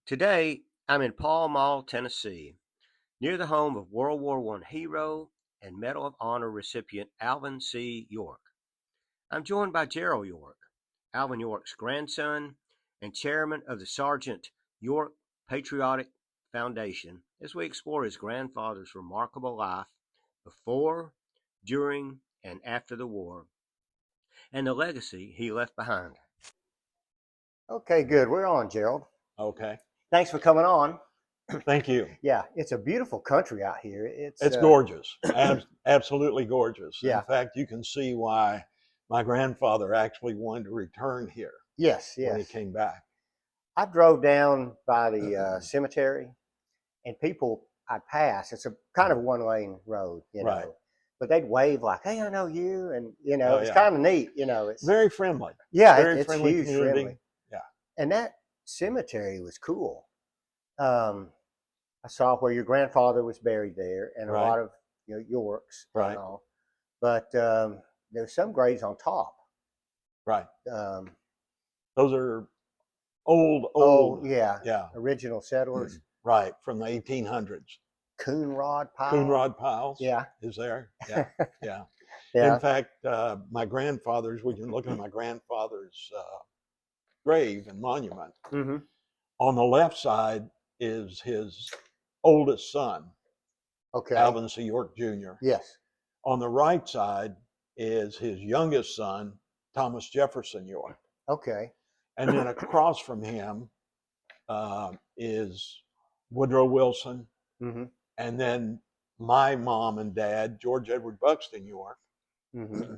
Today, I'm in Pall Mall, Tennessee, near the home of World War I hero and Medal of Honor recipient Alvin C. York. I'm joined by Gerald York, Alvin York's grandson and chairman of the Sergeant York Patriotic Foundation, as we explore his grandfather's remarkable life before, during, and after the war, and the legacy he left behind. Okay, good. We're on, Gerald. Okay. Thanks for coming on. Thank you. Yeah, it's a beautiful country out here. It's gorgeous. Absolutely gorgeous. Yeah. In fact, you can see why my grandfather actually wanted to return here Yes, when he yes. came back. I drove down by the cemetery, and people I'd pass. It's a kind of one-lane road, Right. but they'd wave like, "Hey, I know you," and Oh, it's yeah. kind of neat. It's Very friendly. yeah, Very it's friendly huge, community. friendly, Yeah. and that cemetery was cool. Um, I saw where your grandfather was buried there, and a Right. lot of Yorks, Right. and all. But there's some graves on top. Right. Um, Those are old. yeah, original settlers. Right. From the 1800s. Coonrod pile. Coonrod piles. Yeah. Is there? Yeah. Yeah. Yeah. In fact, my grandfather's, we can look at my grandfather's grave and monument. Mm-hmm. On the left side is his oldest son, Okay. Alvin C. York Jr. Yes. On the right side is his youngest son, Thomas Jefferson York. Okay. And then across from him is Woodrow Wilson. Mm-hmm. And then my mom and dad, George Edward Buxton York. Mm-hmm.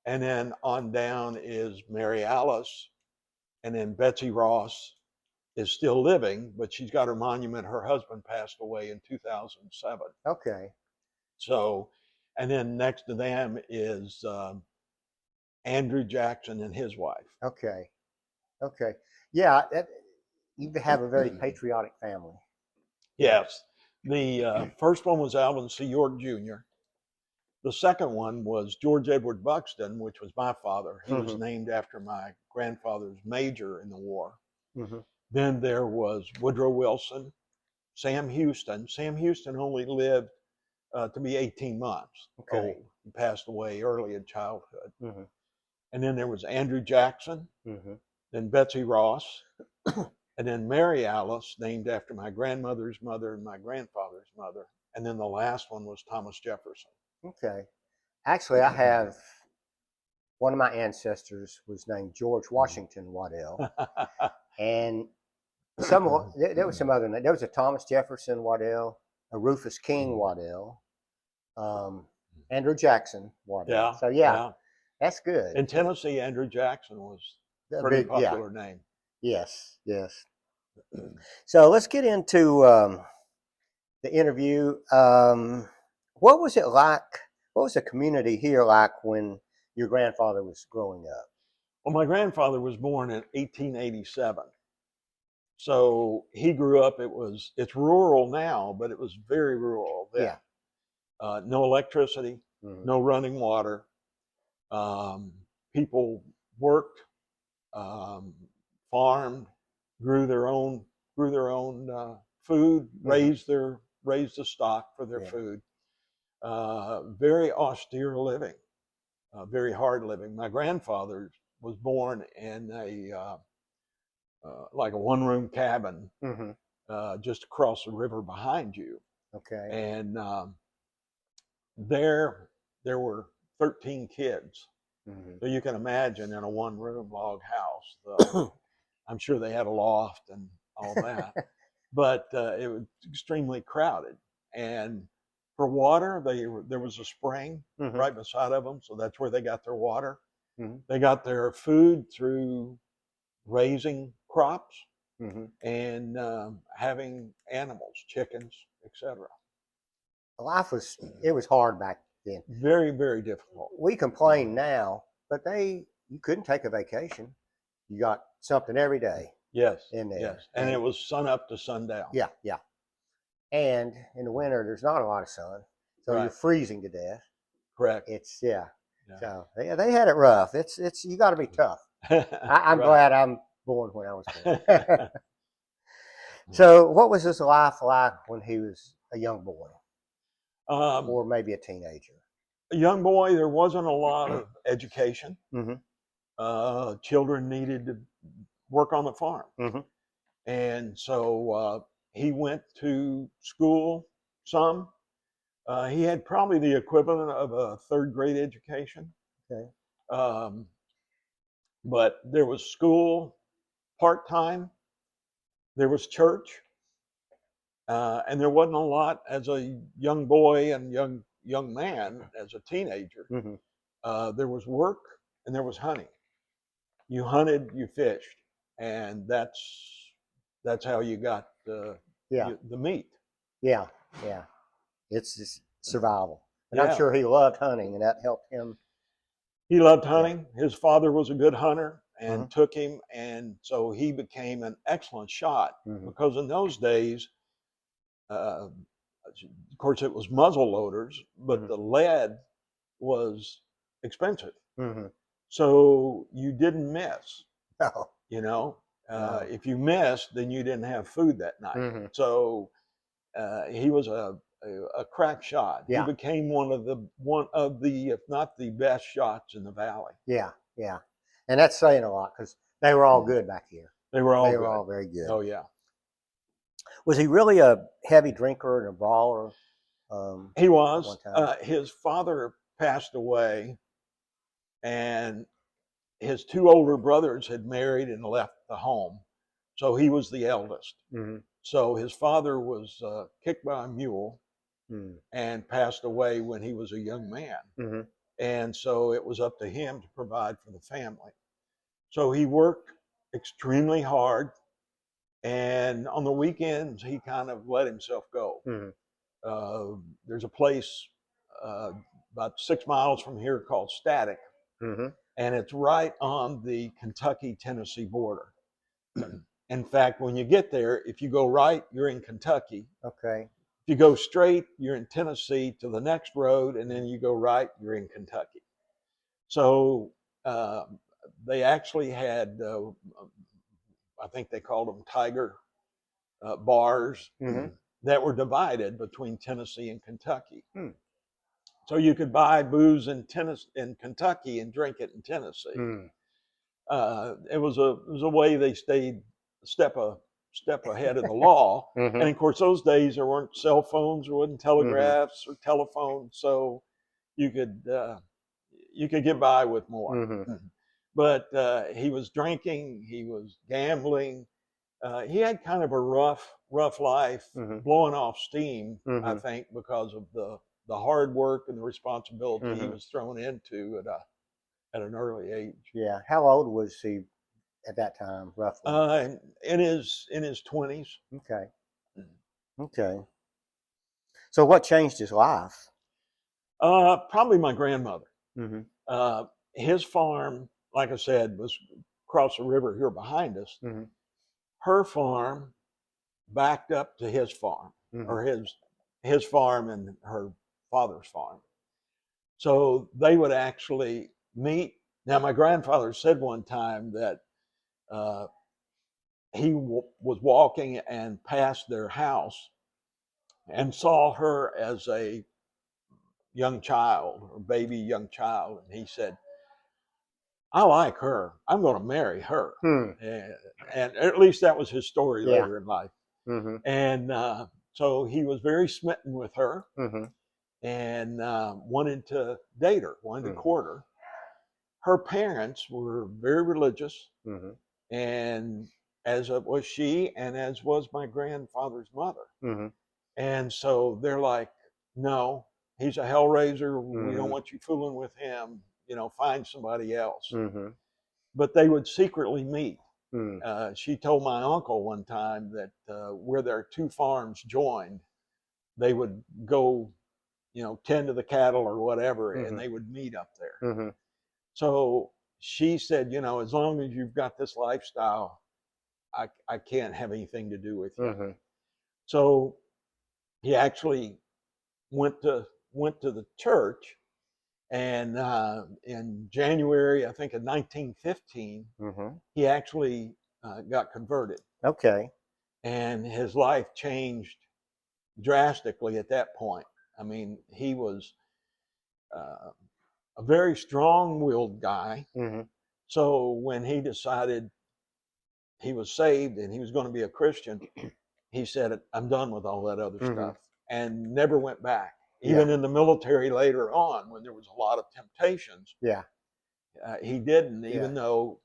And then on down is Mary Alice. And then Betsy Ross is still living, but she's got her monument. Her husband passed away in 2007. Okay. So, and then next to them is Andrew Jackson and his wife. Okay. Okay. Yeah, you have a very patriotic family. Yes. The first one was Alvin C. York Jr. The second one was George Edward Buxton, which was my father. He was named after my grandfather's major in the war. Mm-hmm. Then there was Woodrow Wilson, Sam Houston. Sam Houston only lived to be 18 months old. He passed away early in childhood. Mm-hmm. And then there was Andrew Jackson, then Betsy Ross, and then Mary Alice, named after my grandmother's mother and my grandfather's mother. And then the last one was Thomas Jefferson. Okay. Actually, I have one of my ancestors was named George Washington Waddell, and there was some other. There was a Thomas Jefferson Waddell, a Rufus King Waddell, Andrew Jackson Waddell. Yeah. So yeah. That's good. In Tennessee, Andrew Jackson was a pretty popular name. Yes, yes. So let's get into the interview. What was it like? What was the community here like when your grandfather was growing up? Well, my grandfather was born in 1887. So he grew up, it's rural now, but it was very rural then. Yeah. No electricity, no running water. People worked, farmed, grew their own food, raised the stock for their food. Very austere living, very hard living. My grandfather was born in like a one-room cabin just across the river behind you. Okay. And there were 13 kids. So you can imagine in a one-room log house. I'm sure they had a loft and all that, but it was extremely crowded. And for water, there was a spring right beside of them, so that's where they got their water. They got their food through raising crops and having animals, chickens, etc. Life was hard back then. Very, very difficult. We complain now, but you couldn't take a vacation. You got something every day. Yes. In there. Yes. And it was sun up to sundown. Yeah, yeah. And in the winter, there's not a lot of sun, so you're freezing to death. Correct. Yeah. So they had it rough. It's you got to be tough. I'm glad I'm born when I was born. So, what was his life like when he was a young boy, Um, or maybe a teenager? a young boy, there wasn't a lot of education. Mm-hmm. Children needed to work on the farm. Mm-hmm. And so he went to school some. He had probably the equivalent of a third grade education. Okay. Um, but there was school part time, there was church, and there wasn't a lot as a young boy and young man, as a teenager. Mm-hmm. There was work and there was hunting. You hunted, you fished, and that's how you got Yeah. the meat. Yeah. Yeah. It's just survival, and I'm Yeah, sure he loved hunting, and that helped him. he loved Yeah. hunting. His father was a good hunter Mm-hmm. and took him, and so he became an excellent shot. Mm-hmm. Because in those days, of course, it was muzzle loaders, but Mm-hmm. the lead was expensive, Mm-hmm. so you didn't miss. No. You know, No. if you missed, then you didn't have food that night. Mm-hmm. So he was a crack shot. He Yeah. became one of the, if not the best shots in the valley. Yeah. Yeah. And that's saying a lot because they were all good back here. They were all They were good. all very good. Oh yeah. Was he really a heavy drinker and a brawler? He At was. one time. His father passed away, and his two older brothers had married and left the home, so he was the eldest. Mm-hmm. So his father was kicked by a mule Mm-hmm. and passed away when he was a young man. Mm-hmm. And so it was up to him to provide for the family. So he worked extremely hard, and on the weekends he kind of let himself go. Mm-hmm. There's a place uh, about 6 miles from here called Static, Mm-hmm. and it's right on the Kentucky-Tennessee border. In fact, when you get there, if you go right, you're in Kentucky. Okay. If you go straight, you're in Tennessee to the next road, and then you go right, you're in Kentucky. So uh, they actually had, I think they called them tiger bars Mm-hmm. that were divided between Tennessee and Kentucky. Hmm. So you could buy booze in Kentucky and drink it in Tennessee. Mm. It was a way they stayed a step ahead of the law. Mm-hmm. And of course, those days there weren't cell phones, there wasn't Mm-hmm. telegraphs or telephones, so you could get by with more. Mm-hmm. But he was drinking, he was gambling. He had kind of a rough life, Mm-hmm. blowing off steam, I Mm-hmm. think, because of the hard work and the responsibility he Mm-hmm. was thrown into at an early age. Yeah. How old was he at that time, roughly? In his 20s. Okay. Okay. So, what changed his life? Probably my grandmother. Mm-hmm. Uh, his farm, like I said, was across the river here behind us. Mm-hmm. Her farm backed up to his farm, Mm-hmm. or his farm and her father's farm. So they would actually meet. Now, my grandfather said one time that uh, he was walking and passed their house and saw her as a young child or baby young child, and he said, "I like her. I'm going to marry her." Hmm. And at least that was his story Yeah. later in life. Mm-hmm. And so he was very smitten with her Mm-hmm. and wanted to date her, wanted to Mm-hmm. court her. Her parents were very religious, Mm-hmm. and as was she, and as was my grandfather's mother. Mm-hmm. And so they're like, "No, he's a hellraiser. We don't Mm-hmm. want you fooling with him. Find somebody else." Mm-hmm. But they would secretly meet. Mm-hmm. She told my uncle one time that where their two farms joined, they would go, tend to the cattle or whatever, and Mm-hmm. they would meet up there. Mm-hmm. So she said, as long as you've got this lifestyle, I can't have anything to do with you. Mm-hmm. So he actually went to the church, and in January, I think, of 1915, Mm-hmm. he actually got converted. Okay. and his life changed drastically at that point. I mean, he was a very strong-willed guy. Mm-hmm. So when he decided he was saved and he was going to be a Christian, he said, "I'm done with all that other stuff," and never went back. Even in the military later on, when there was a lot of temptations, he didn't. Even though,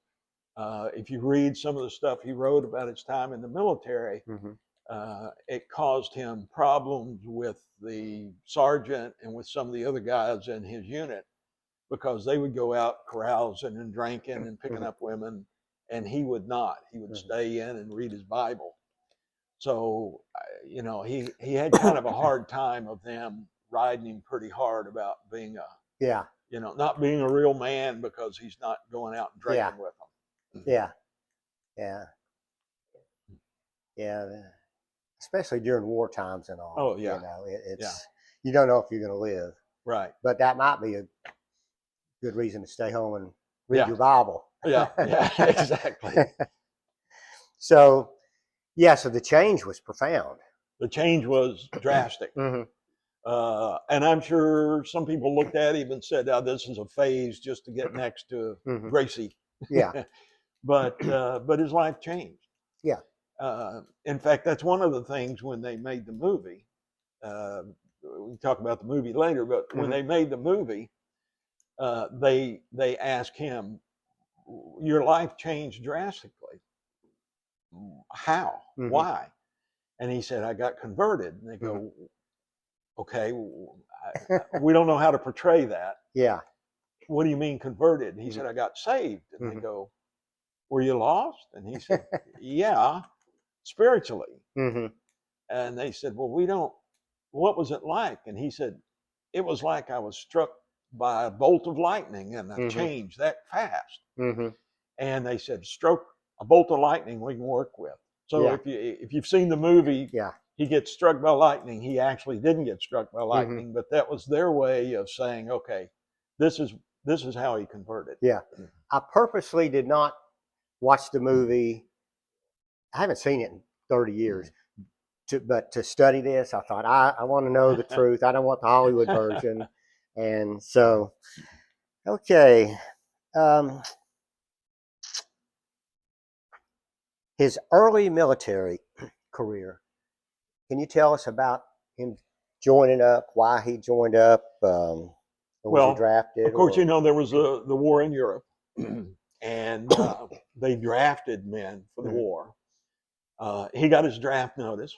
if you read some of the stuff he wrote about his time in the military, it caused him problems with the sergeant and with some of the other guys in his unit, because they would go out carousing and drinking and picking up women, and he would not. He would stay in and read his Bible. So, you know, he had kind of a hard time of them riding him pretty hard about being you know, not being a real man because he's not going out and drinking with them. Yeah. Especially during war times and all. Oh, yeah. You know, it's you don't know if you're going to live. Right. But that might be a good reason to stay home and read your Bible. Yeah, exactly. So the change was profound. The change was drastic. And I'm sure some people looked at him and said, "Oh, this is a phase just to get next to Gracie." But his life changed. In fact, that's one of the things when they made the movie. We can talk about the movie later, but when they made the movie, they asked him, "Your life changed drastically. How? Why?" And he said, "I got converted." And they go, "Okay, we don't know how to portray that." What do you mean converted? And he said, "I got saved." And they go, "Were you lost?" And he said, "Yeah, spiritually." And they said, "Well, we don't, what was it like?" And he said, "It was like I was struck by a bolt of lightning and a change that fast." And they said, "Stroke, a bolt of lightning we can work with." So if you've seen the movie, he gets struck by lightning. He actually didn't get struck by lightning, but that was their way of saying, "Okay, this is how he converted." I purposely did not watch the movie. I haven't seen it in 30 years. But to study this, I thought I want to know the truth. I don't want the Hollywood version. And so, okay. His early military career. Can you tell us about him joining up, why he joined up? Or was he drafted? Of course, you know, there was the war in Europe, and they drafted men for the war. He got his draft notice,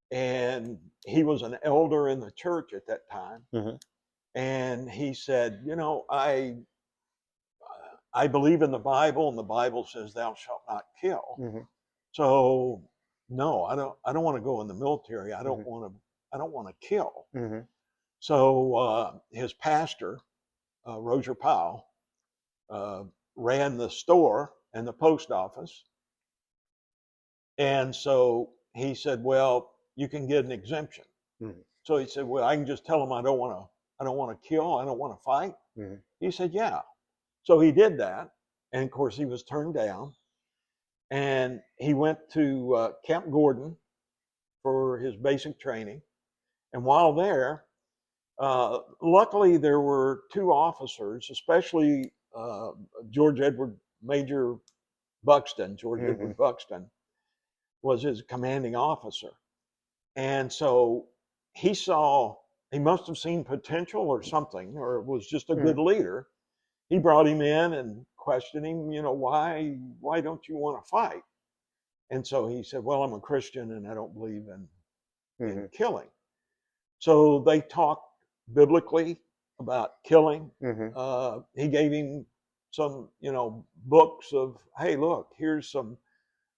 and he was an elder in the church at that time. And he said, "You know, I believe in the Bible, and the Bible says thou shalt not kill. So no, I don't want to go in the military. I don't want to kill." So his pastor, Roger Powell, ran the store and the post office. And so he said, "Well, you can get an exemption." So he said, "Well, I can just tell them I don't want to kill. I don't want to fight." He said, "Yeah." So he did that. And of course he was turned down, and he went to Camp Gordon for his basic training. And while there, luckily there were two officers, especially Major Buxton, George Edward Buxton was his commanding officer. And so he must have seen potential or something, or was just a good leader. He brought him in and questioned him, you know, why don't you want to fight? And so he said, "Well, I'm a Christian and I don't believe in killing." So they talked biblically about killing. He gave him some, you know, books of, "Hey, look, here's some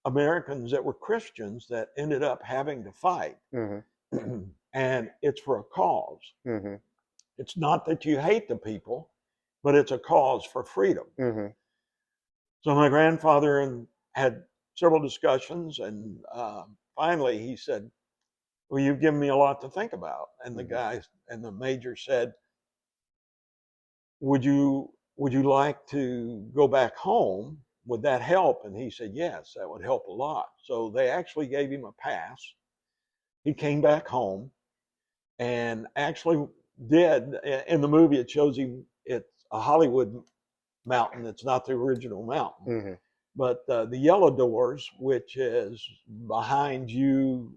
Americans that were Christians that ended up having to fight. And it's for a cause. It's not that you hate the people, but it's a cause for freedom." So my grandfather had several discussions, and finally he said, "Well, you've given me a lot to think about." And the major said, would you like to go back home would that help? And he said, yes, that would help a lot. So they actually gave him a pass. He came back home and actually did. In the movie, it shows him, it's a Hollywood mountain. It's not the original mountain. Mm-hmm. But the Yellow Doors, which is behind you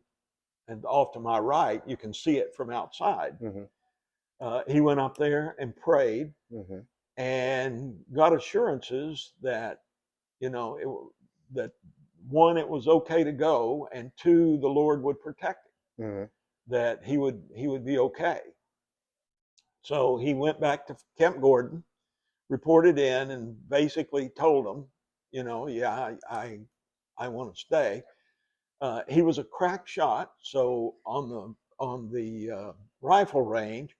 and off to my right, you can see it from outside. Mm-hmm. He went up there and prayed Mm-hmm. and got assurances that, that one, it was okay to go, and two, the Lord would protect him, Mm-hmm. that he would be okay. So he went back to Camp Gordon, reported in, and basically told them, yeah, I want to stay. He was a crack shot, so on the rifle range,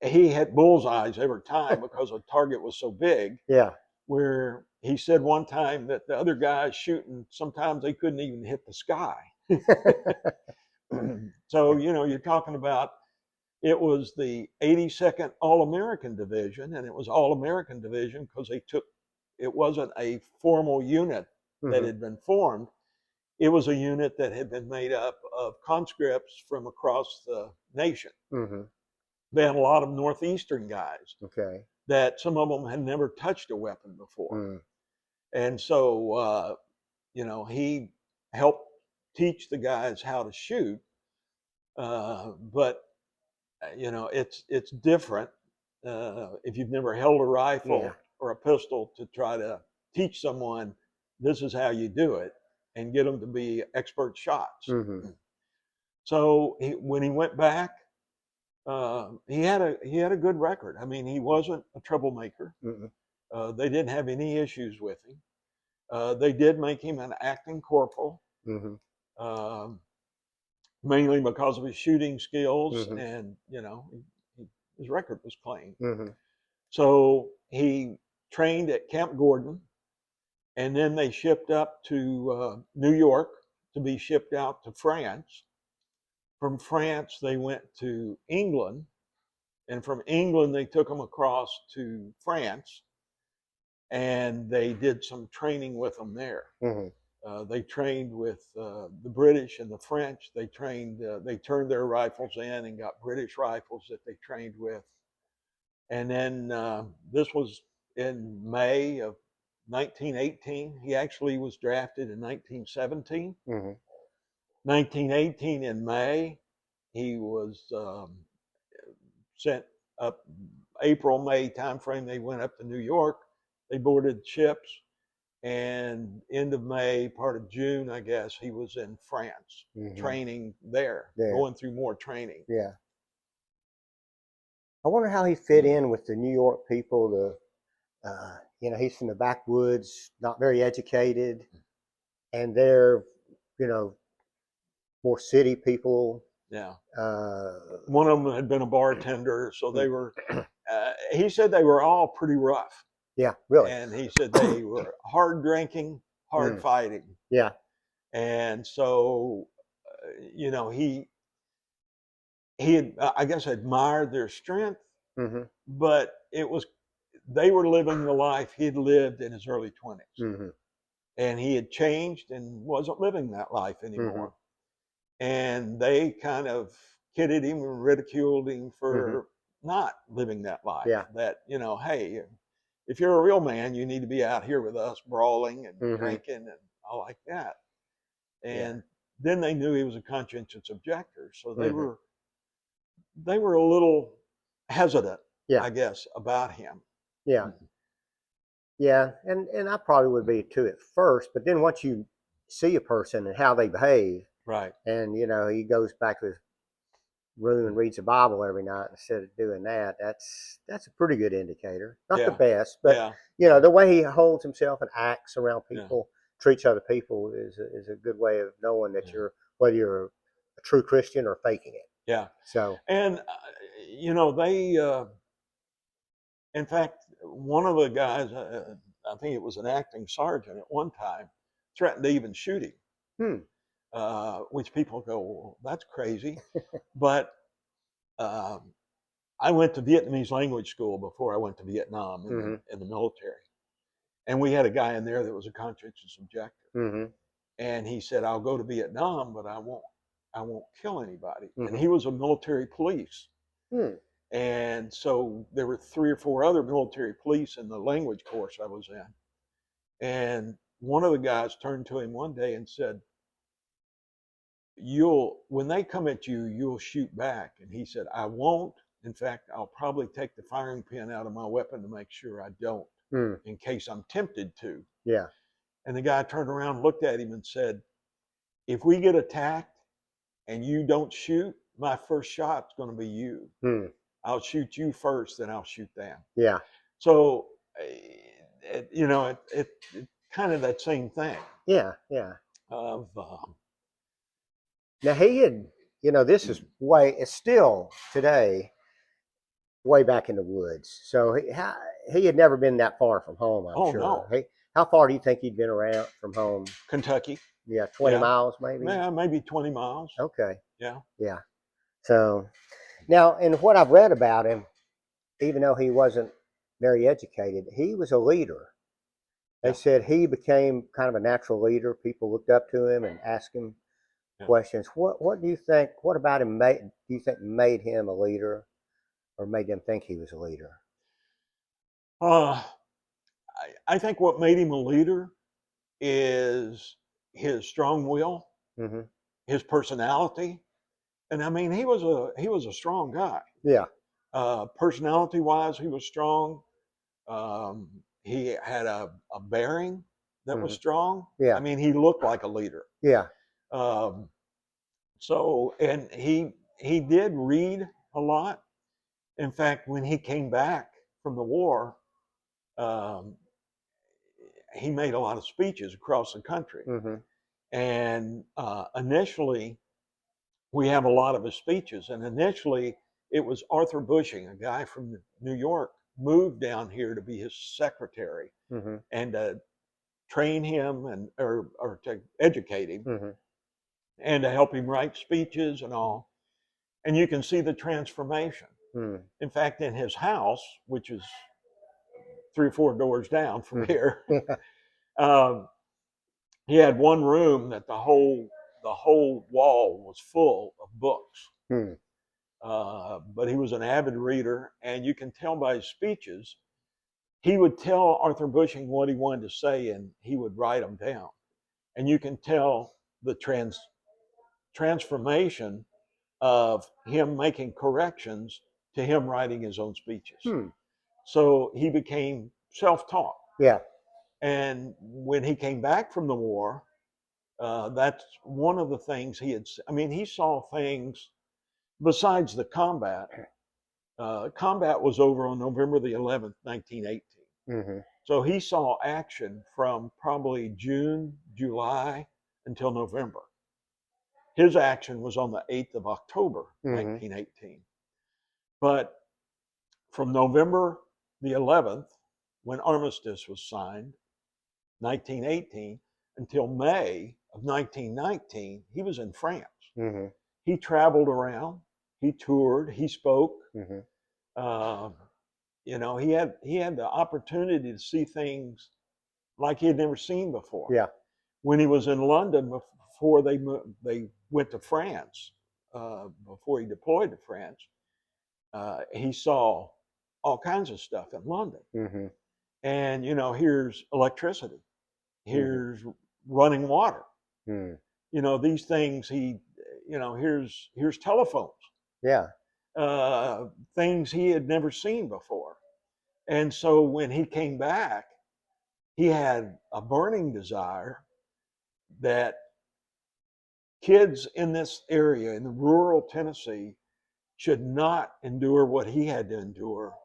he had bullseyes every time because the target was so big. Yeah. Where he said one time that the other guys shooting, sometimes they couldn't even hit the sky. So, you're talking about, it was the 82nd All-American Division, and it was All-American Division because it wasn't a formal unit that Mm-hmm. had been formed. It was a unit that had been made up of conscripts from across the nation. Mm-hmm. They had a lot of Northeastern guys. Okay. That some of them had never touched a weapon before. Mm. And so, he helped teach the guys how to shoot. But, it's different if you've never held a rifle or a pistol to try to teach someone this is how you do it and get them to be expert shots. Mm-hmm. So when he went back, he had a good record. I mean, he wasn't a troublemaker. Mm-hmm. They didn't have any issues with him. They did make him an acting corporal, Mm-hmm. mainly because of his shooting skills, Mm-hmm. and his record was clean. Mm-hmm. So he trained at Camp Gordon, and then they shipped up to New York to be shipped out to France. From France, they went to England, and from England, they took him across to France, and they did some training with them there. Mm-hmm. They trained with the British and the French. They turned their rifles in and got British rifles that they trained with. And then this was in May of 1918. He actually was drafted in 1917. Mm-hmm. 1918 in May, he was sent up. April, May timeframe, they went up to New York. They boarded ships, and end of May, part of June, I guess, he was in France, training there, going through more training. Yeah. I wonder how he fit in with the New York people. He's from the backwoods, not very educated, and they're, more city people. Yeah. One of them had been a bartender, so they were. He said they were all pretty rough. Yeah, really. And he said they were hard drinking, hard fighting. Yeah. And so, he had, I guess, admired their strength, but they were living the life he'd lived in his early 20s. And he had changed and wasn't living that life anymore. And they kind of kidded him and ridiculed him for not living that life. Yeah. That, hey, if you're a real man, you need to be out here with us brawling and drinking and all like that. And then they knew he was a conscientious objector. So they were a little hesitant, I guess, about him. Yeah. Yeah. And I probably would be too at first, but then once you see a person and how they behave, right. And, he goes back to his room and reads the Bible every night instead of doing that. That's a pretty good indicator. Not the best, but, the way he holds himself and acts around people, treats other people is a good way of knowing that whether you're a true Christian or faking it. Yeah. So. And, they, in fact, one of the guys, I think it was an acting sergeant at one time, threatened to even shoot him. Which people go, well, that's crazy. But I went to Vietnamese language school before I went to Vietnam in the military. And we had a guy in there that was a conscientious objector. Mm-hmm. And he said, I'll go to Vietnam, but I won't kill anybody. Mm-hmm. And he was a military police. Hmm. And so there were 3 or 4 other military police in the language course I was in. And one of the guys turned to him one day and said, when they come at you, you'll shoot back. And he said, I won't. In fact, I'll probably take the firing pin out of my weapon to make sure I don't, in case I'm tempted to. Yeah. And the guy turned around, looked at him and said, if we get attacked and you don't shoot, my first shot's going to be you. I'll shoot you first, then I'll shoot them. Yeah. So, it kind of that same thing. Yeah. Yeah. Of Now he had, this is it's still today way back in the woods. So he had never been that far from home, I'm sure. No. How far do you think he'd been around from home? Kentucky. Yeah, 20 miles maybe? Yeah, maybe 20 miles. Okay. Yeah. Yeah. So now, in what I've read about him, even though he wasn't very educated, he was a leader. They said he became kind of a natural leader. People looked up to him and asked him questions. What do you think? What about him do you think made him a leader, or made them think he was a leader? I think what made him a leader is his strong will, his personality, and I mean he was a strong guy. Yeah. Personality-wise, he was strong. He had a bearing that was strong. Yeah. I mean, he looked like a leader. Yeah. So, and he did read a lot. In fact, when he came back from the war, he made a lot of speeches across the country. And initially, we have a lot of his speeches. And initially, it was Arthur Bushing, a guy from New York, moved down here to be his secretary and to train him or to educate him and to help him write speeches and all. And you can see the transformation. In fact, in his house, which is 3 or 4 doors down from here, he had one room that the whole wall was full of books. But he was an avid reader, and you can tell by his speeches, he would tell Arthur Bushing what he wanted to say, and he would write them down. And you can tell the transformation of him making corrections to him writing his own speeches. So he became self-taught. Yeah. And when he came back from the war, that's one of the things he saw things besides the combat. Combat was over on November the 11th, 1918. So he saw action from probably June, July until November. His action was on the 8th of October, 1918. But from November the 11th, when armistice was signed, 1918, until May of 1919, he was in France. He traveled around, he toured, he spoke. He had the opportunity to see things like he had never seen before. Yeah. When he was in London before they went to France, before he deployed to France, he saw all kinds of stuff in London. And here's electricity, here's running water. These things here's telephones. Yeah. Things he had never seen before. And so when he came back, he had a burning desire that kids in this area, in the rural Tennessee, should not endure what he had to endure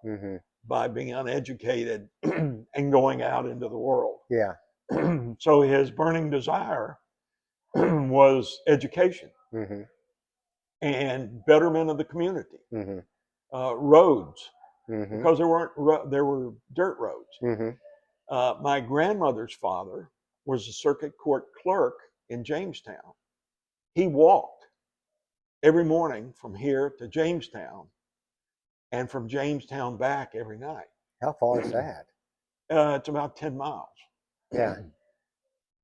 by being uneducated and going out into the world. Yeah. So his burning desire was education and betterment of the community, roads, because there were dirt roads. My grandmother's father was a circuit court clerk in Jamestown. He walked every morning from here to Jamestown and from Jamestown back every night. How far is that? It's about 10 miles. Yeah.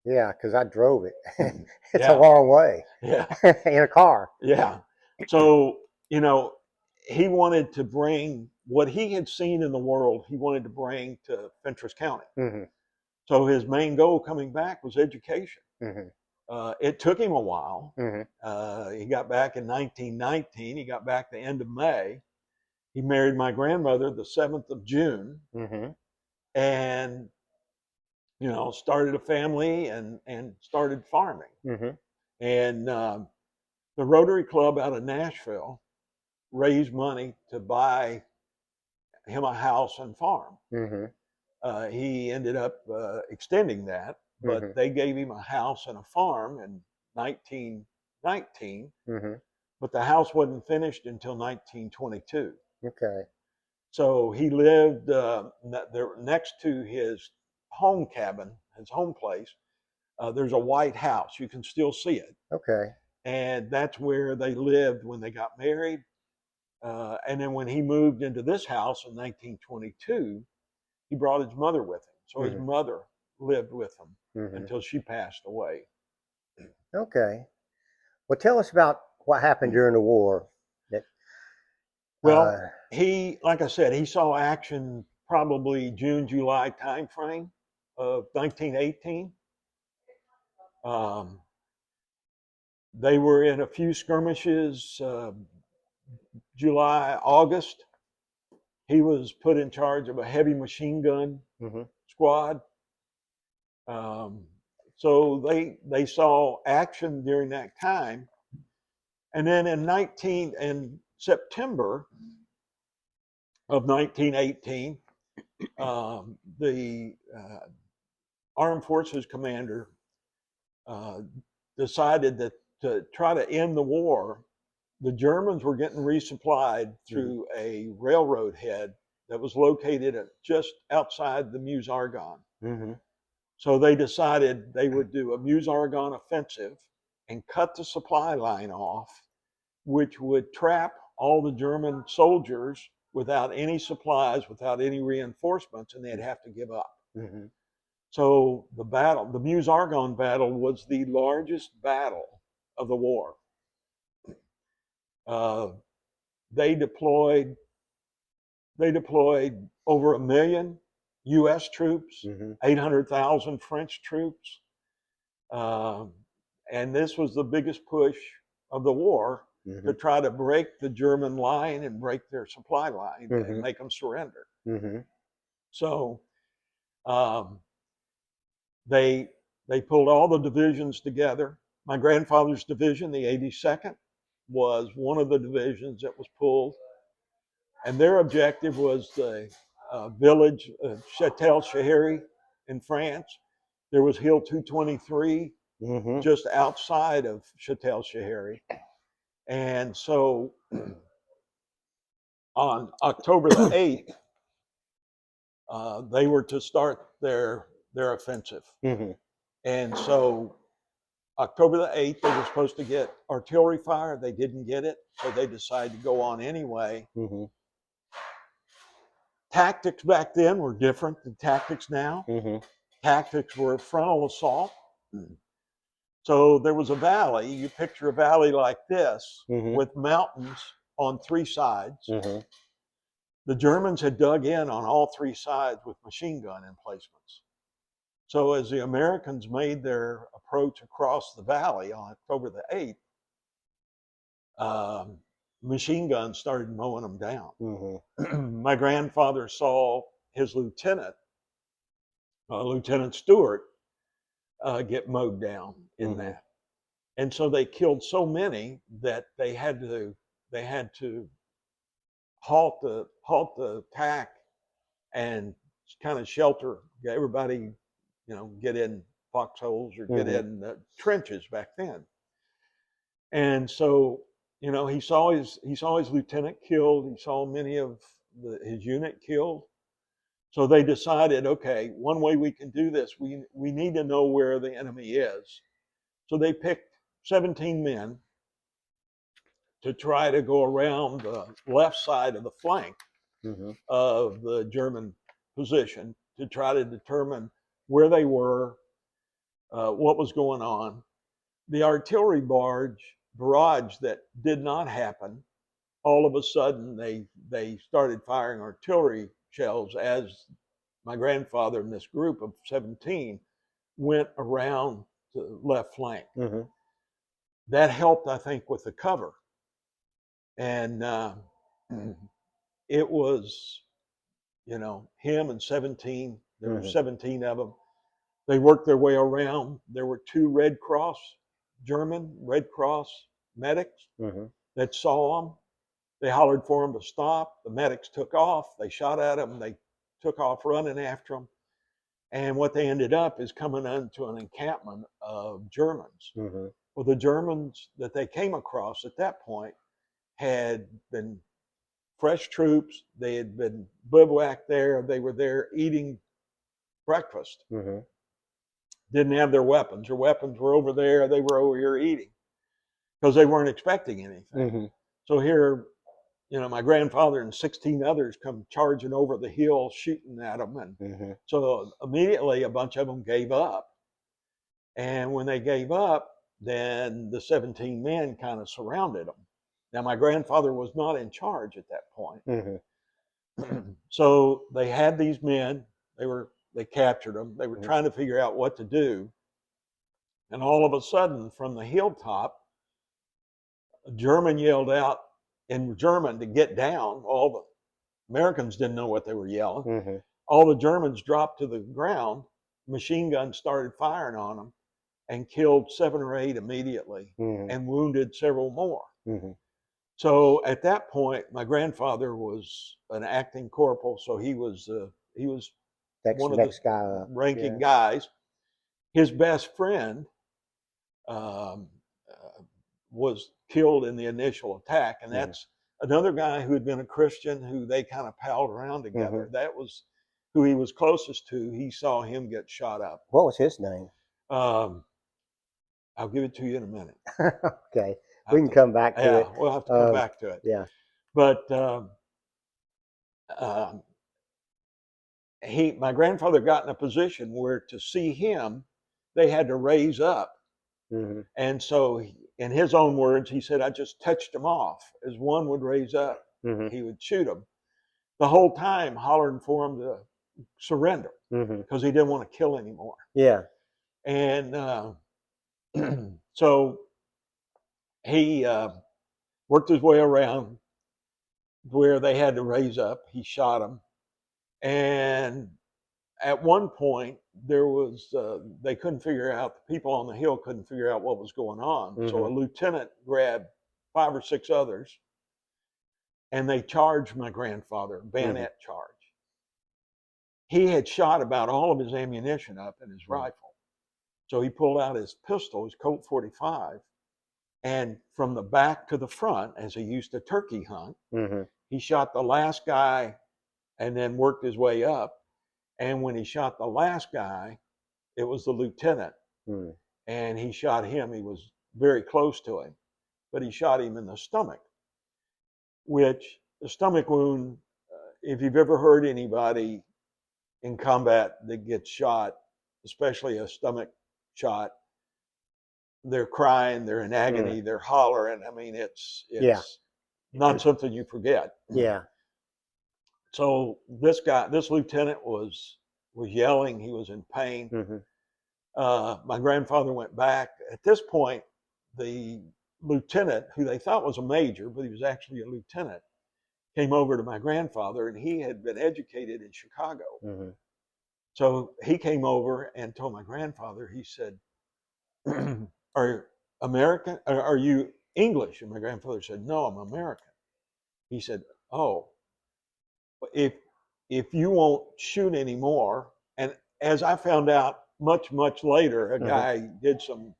Yeah, because I drove it. It's a Yeah. long way Yeah. in a car. Yeah. So, he wanted to bring what he had seen in the world, he wanted to bring to Fentress County. Mm-hmm. So his main goal coming back was education. Mm-hmm. It took him a while. Mm-hmm. He got back in 1919. He got back the end of May. He married my grandmother the 7th of June, Mm-hmm. and started a family and started farming. Mm-hmm. And the Rotary Club out of Nashville raised money to buy him a house and farm. Mm-hmm. He ended up extending that, but Mm-hmm. they gave him a house and a farm in 1919. Mm-hmm. But the house wasn't finished until 1922. Okay. So he lived there next to his home cabin, his home place. There's a white house. You can still see it. Okay. And that's where they lived when they got married. And then when he moved into this house in 1922, he brought his mother with him. So his Mm-hmm. mother lived with him Mm-hmm. until she passed away. Okay. Well, tell us about what happened during the war. That Well, like I said, he saw action probably June, July timeframe of 1918. They were in a few skirmishes, July, August. He was put in charge of a heavy machine gun Mm-hmm. squad. So they saw action during that time. And then in September of 1918, the Armed Forces commander decided that to try to end the war, the Germans were getting resupplied through a railroad head that was located just outside the Meuse-Argonne. Mm-hmm. So they decided they would do a Meuse-Argonne offensive and cut the supply line off, which would trap all the German soldiers without any supplies, without any reinforcements, and they'd have to give up. Mm-hmm. So the Meuse-Argonne battle, was the largest battle of the war. They deployed over 1 million U.S. troops, Mm-hmm. 800,000 French troops, and this was the biggest push of the war Mm-hmm. to try to break the German line and break their supply line Mm-hmm. and make them surrender. Mm-hmm. So um, they pulled all the divisions together. My grandfather's division, the 82nd, was one of the divisions that was pulled, and their objective was the village Châtel-Chehery in France. There was Hill 223 Mm-hmm. just outside of Châtel-Chehery, and so on October the 8th, they were to start their offensive. Mm-hmm. And so October the 8th, they were supposed to get artillery fire. They didn't get it, so they decided to go on anyway. Mm-hmm. Tactics back then were different than tactics now. Mm-hmm. Tactics were frontal assault. So there was a valley. You picture a valley like this, Mm-hmm. with mountains on 3 sides. Mm-hmm. The Germans had dug in on all 3 sides with machine gun emplacements. So as the Americans made their approach across the valley on October the 8th, machine guns started mowing them down. Mm-hmm. My grandfather saw his lieutenant, Lieutenant Stewart, get mowed down in Mm-hmm. that. And so they killed so many that they had to halt the attack and kind of shelter everybody, get in foxholes or get Mm-hmm. in the trenches back then. And so, he saw his lieutenant killed. He saw many of his unit killed. So they decided, okay, one way we can do this, we need to know where the enemy is. So they picked 17 men to try to go around the left side of the flank Mm-hmm. of the German position to try to determine where they were, what was going on. The artillery barrage that did not happen, all of a sudden they started firing artillery shells as my grandfather and this group of 17 went around the left flank. Mm-hmm. That helped, I think, with the cover. And it was, him and 17, there were 17 of them. They worked their way around. There were 2 German Red Cross medics that saw them. They hollered for them to stop. The medics took off. They shot at them. They took off running after them. And what they ended up is coming into an encampment of Germans. Well, the Germans that they came across at that point had been fresh troops. They had been bivouacked there. They were there eating breakfast. Didn't have their weapons. Their weapons were over there. They were over here eating because they weren't expecting anything. So here, my grandfather and 16 others come charging over the hill, shooting at them. And so immediately a bunch of them gave up. And when they gave up, then the 17 men kind of surrounded them. Now, my grandfather was not in charge at that point. So they had these men. They captured them. They were trying to figure out what to do. And all of a sudden, from the hilltop, a German yelled out in German to get down. All the Americans didn't know what they were yelling. All the Germans dropped to the ground. Machine guns started firing on them and killed 7 or 8 immediately and wounded several more. So at that point, my grandfather was an acting corporal, so he was one of the ranking guys. His best friend was killed in the initial attack, and that's another guy who had been a Christian who they kind of palled around together. That was who he was closest to. He saw him get shot up. What was his name? I'll give it to you in a minute. Okay. We can come back to it. We'll have to come back to it. Yeah. But my grandfather got in a position where to see him, they had to raise up. And so in his own words, he said, I just touched him off. As one would raise up, he would shoot him. The whole time hollering for him to surrender because he didn't want to kill anymore. Yeah. And so he worked his way around where they had to raise up. He shot him. And at one point, there was, they couldn't figure out, the people on the hill couldn't figure out what was going on. So a lieutenant grabbed 5 or 6 others and they charged my grandfather, bayonet charge. He had shot about all of his ammunition up in his rifle. So he pulled out his pistol, his Colt 45, and from the back to the front, as he used to turkey hunt, he shot the last guy and then worked his way up. And when he shot the last guy, it was the lieutenant. And he shot him. He was very close to him, but he shot him in the stomach, which the stomach wound, if you've ever heard anybody in combat that gets shot, especially a stomach shot, they're crying, they're in agony, they're hollering. I mean, it's not something you forget. Yeah. So this lieutenant was yelling. He was in pain. My grandfather went back. At this point, the lieutenant, who they thought was a major, but he was actually a lieutenant, came over to my grandfather, and he had been educated in Chicago. So he came over and told my grandfather, he said, are American? Are you English? And my grandfather said, no, I'm American. He said, oh, if you won't shoot anymore, and as I found out much, much later, a guy did some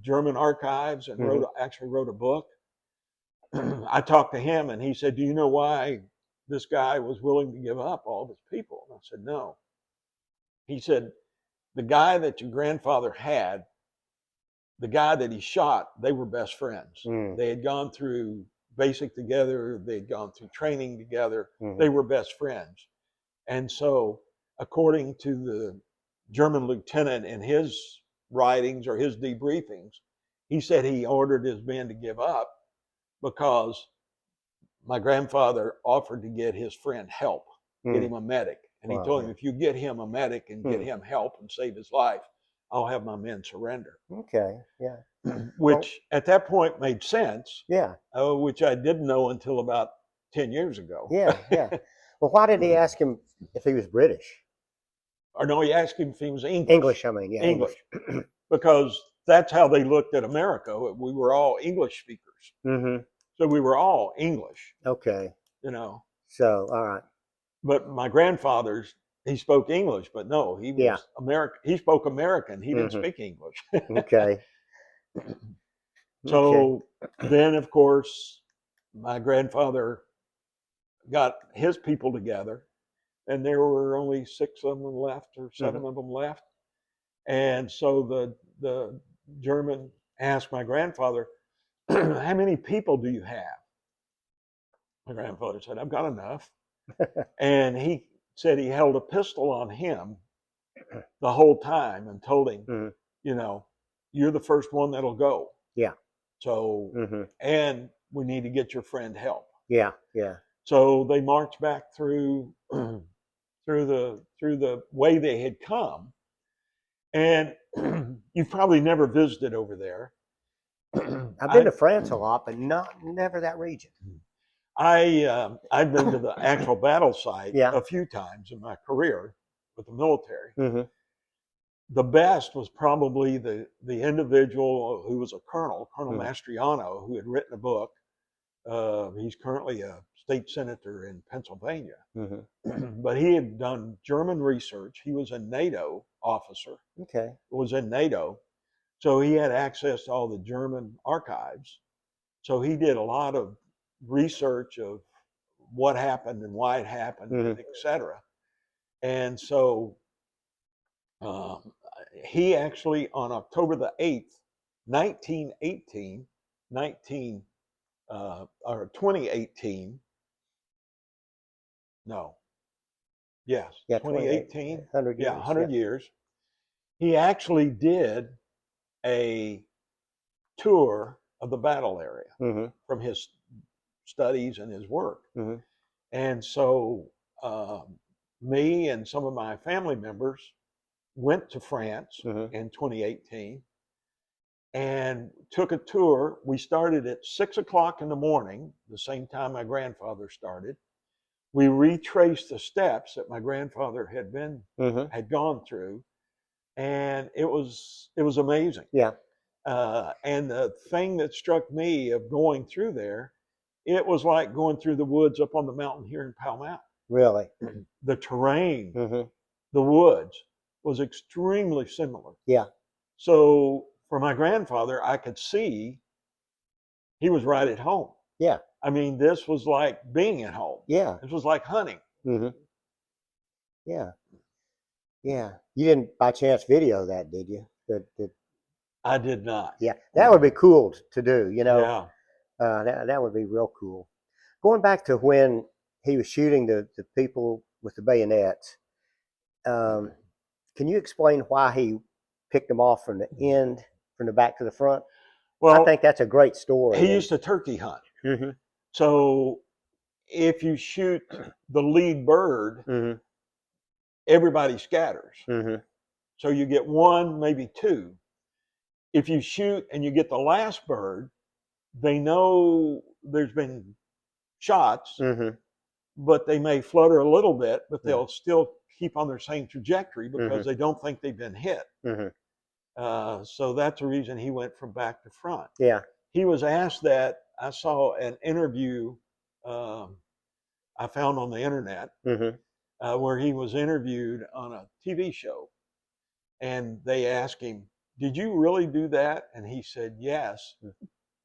German archives and actually wrote a book. I talked to him and he said, do you know why this guy was willing to give up all of his people? And I said, no. He said, the guy that your grandfather had, the guy that he shot, they were best friends. They had gone through basic together. They'd gone through training together. They were best friends. And so according to the German lieutenant in his writings or his debriefings, he said he ordered his men to give up because my grandfather offered to get his friend help, get him a medic. And he told him, if you get him a medic and get him help and save his life, I'll have my men surrender. Okay, yeah. Which at that point made sense. Yeah. Which I didn't know until about 10 years ago. Yeah, yeah. Well, why did he ask him if he was British? Or no, he asked him if he was English. English, I mean, yeah. English. Because that's how they looked at America. We were all English speakers. Mm-hmm. So we were all English. Okay. You know. So, all right. But my grandfather's, he spoke English, but no, he was American. He spoke American. He didn't speak English. Okay. So then, of course, my grandfather got his people together, and there were only 6 of them left or 7 of them left. And so the German asked my grandfather, how many people do you have? My grandfather said, I've got enough. And he said he held a pistol on him the whole time and told him, you know, you're the first one that'll go. Yeah. So, and we need to get your friend help. Yeah, yeah. So they marched back through the way they had come. And you've probably never visited over there. I've been to France a lot, but never that region. I've been to the actual battle site Yeah. a few times in my career with the military. Mm-hmm. The best was probably the individual who was a colonel, Colonel Mastriano, who had written a book. He's currently a state senator in Pennsylvania. But he had done German research. He was a NATO officer. Okay. Was in NATO. So he had access to all the German archives. So he did a lot of research of what happened and why it happened, et cetera. And so he actually, on October the 8th, 2018, no, yes, Yeah, 2018, 100 years. Yeah, 100 years. He actually did a tour of the battle area from his studies and his work. And so me and some of my family members went to France in 2018 and took a tour. We started at 6 o'clock in the morning, the same time my grandfather started. We retraced the steps that my grandfather had gone through, and it was amazing. Yeah. And the thing that struck me of going through there, it was like going through the woods up on the mountain here in Powell Mountain. Really? The terrain, the woods was extremely similar. Yeah. So for my grandfather, I could see he was right at home. Yeah. I mean, this was like being at home. Yeah. This was like hunting. Yeah. Yeah. You didn't by chance video that, did you? I did not. Yeah. That would be cool to do, you know. Yeah. That would be real cool. Going back to when he was shooting the people with the bayonets, can you explain why he picked them off from the end, from the back to the front? Well, I think that's a great story. He used to turkey hunt. So if you shoot the lead bird, everybody scatters. So you get 1, maybe 2. If you shoot and you get the last bird, they know there's been shots, but they may flutter a little bit, but they'll still keep on their same trajectory because they don't think they've been hit. So that's the reason he went from back to front. Yeah. He was asked that. I saw an interview I found on the internet where he was interviewed on a TV show. And they asked him, did you really do that? And he said, yes.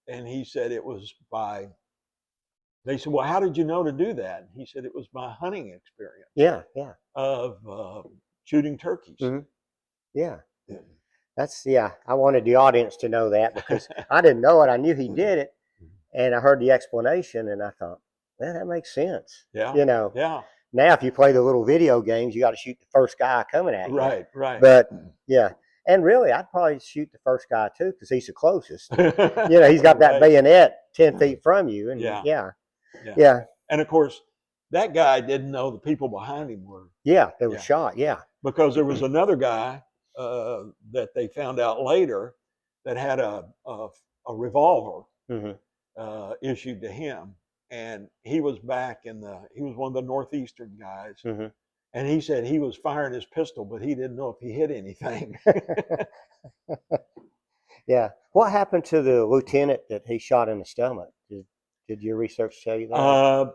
And he said it was they said, well, how did you know to do that? And he said, it was my hunting experience. Yeah, yeah. Of shooting turkeys. Yeah. I wanted the audience to know that because I didn't know it. I knew he did it. And I heard the explanation and I thought, man, that makes sense. Yeah. You know. Yeah. Now, if you play the little video games, you got to shoot the first guy coming at you. Right, right. But yeah, and really, I'd probably shoot the first guy too because he's the closest. He's got that Right. bayonet 10 feet from you, and Yeah. yeah. And of course, that guy didn't know the people behind him were. Yeah, they were shot. Yeah, because there was another guy that they found out later that had a revolver issued to him, and he was back he was one of the northeastern guys, and he said he was firing his pistol, but he didn't know if he hit anything. Yeah. What happened to the lieutenant that he shot in the stomach? Did your research tell you that?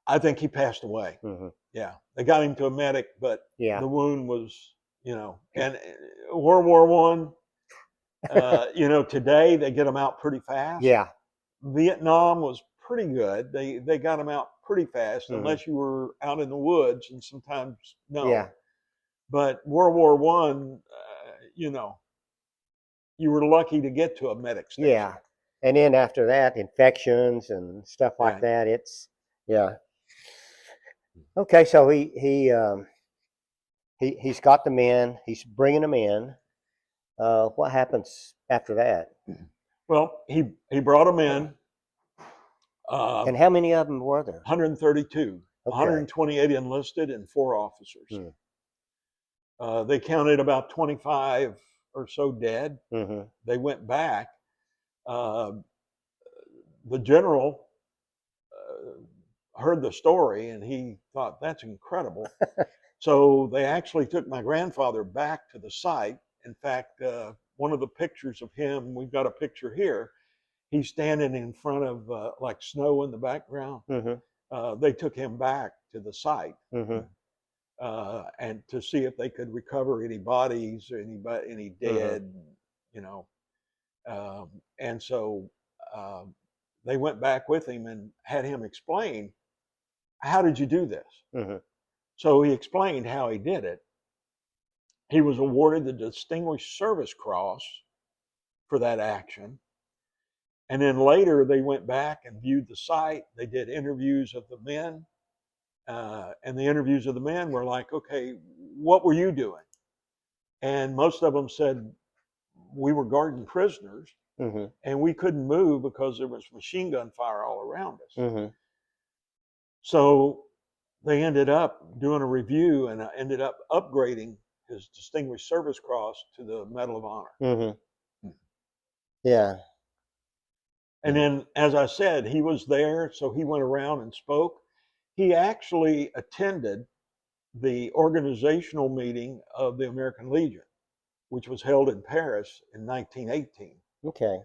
I think he passed away. Yeah, they got him to a medic, but the wound was, and World War I, today they get them out pretty fast. Yeah. Vietnam was pretty good. They got them out pretty fast, unless you were out in the woods, and sometimes no. Yeah. But World War I, you were lucky to get to a medic station. Yeah. And then after that, infections and stuff like that. Yeah. Okay, so he's got the men. He's bringing them in. What happens after that? Well, he brought them in. And how many of them were there? 132. Okay. 128 enlisted and 4 officers. They counted about 25 or so dead. They went back. The general heard the story and he thought, that's incredible. So they actually took my grandfather back to the site. In fact, one of the pictures of him, we've got a picture here. He's standing in front of like snow in the background. They took him back to the site and to see if they could recover any bodies or any dead, and so they went back with him and had him explain, how did you do this? So he explained how he did it. He was awarded the Distinguished Service Cross for that action. And then later they went back and viewed the site. They did interviews of the men. And the interviews of the men were like, okay, what were you doing? And most of them said, we were guarding prisoners and we couldn't move because there was machine gun fire all around us. So they ended up doing a review and ended up upgrading his Distinguished Service Cross to the Medal of Honor. Yeah. And then, as I said, he was there, so he went around and spoke. He actually attended the organizational meeting of the American Legion, which was held in Paris in 1918. Okay.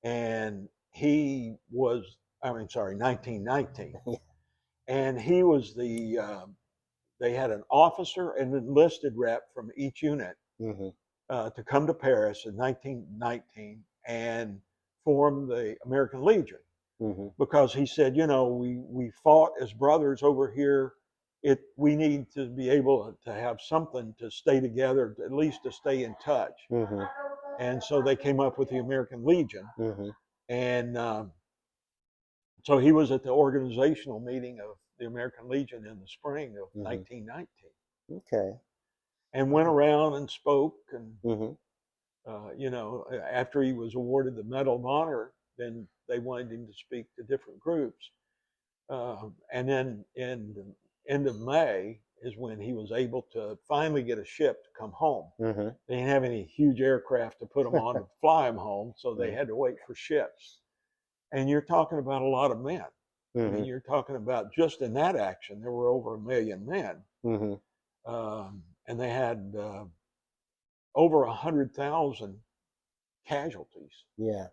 And he was, 1919. And he was they had an officer and enlisted rep from each unit to come to Paris in 1919 and form the American Legion. Because he said, we fought as brothers over here. We need to be able to have something to stay together, at least to stay in touch. And so they came up with the American Legion. And so he was at the organizational meeting of the American Legion in the spring of 1919. Okay. And went around and spoke. And, after he was awarded the Medal of Honor, then they wanted him to speak to different groups. And then in the end of May is when he was able to finally get a ship to come home. They didn't have any huge aircraft to put him on to fly him home, so they had to wait for ships. And you're talking about a lot of men. I mean, you're talking about just in that action, there were over 1 million men. And they had over 100,000 casualties. Yeah.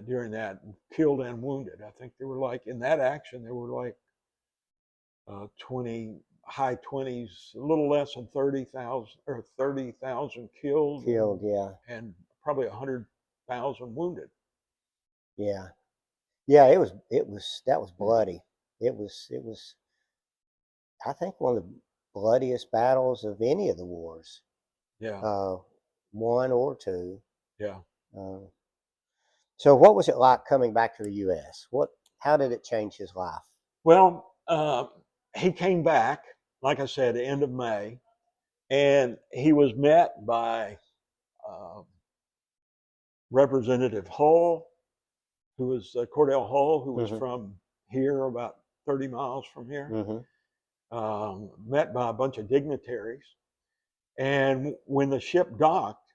During that, killed and wounded. I think there were like, in that action, there were like high 20s, a little less than 30,000 or 30,000 killed. Killed, yeah. And probably 100,000 wounded. Yeah. Yeah, that was bloody. It was, I think, one of the bloodiest battles of any of the wars. Yeah. One or two. Yeah. So what was it like coming back to the U.S.? How did it change his life? Well, he came back, like I said, the end of May, and he was met by Representative Hull, who was Cordell Hull, who was from here, about 30 miles from here, met by a bunch of dignitaries. And when the ship docked,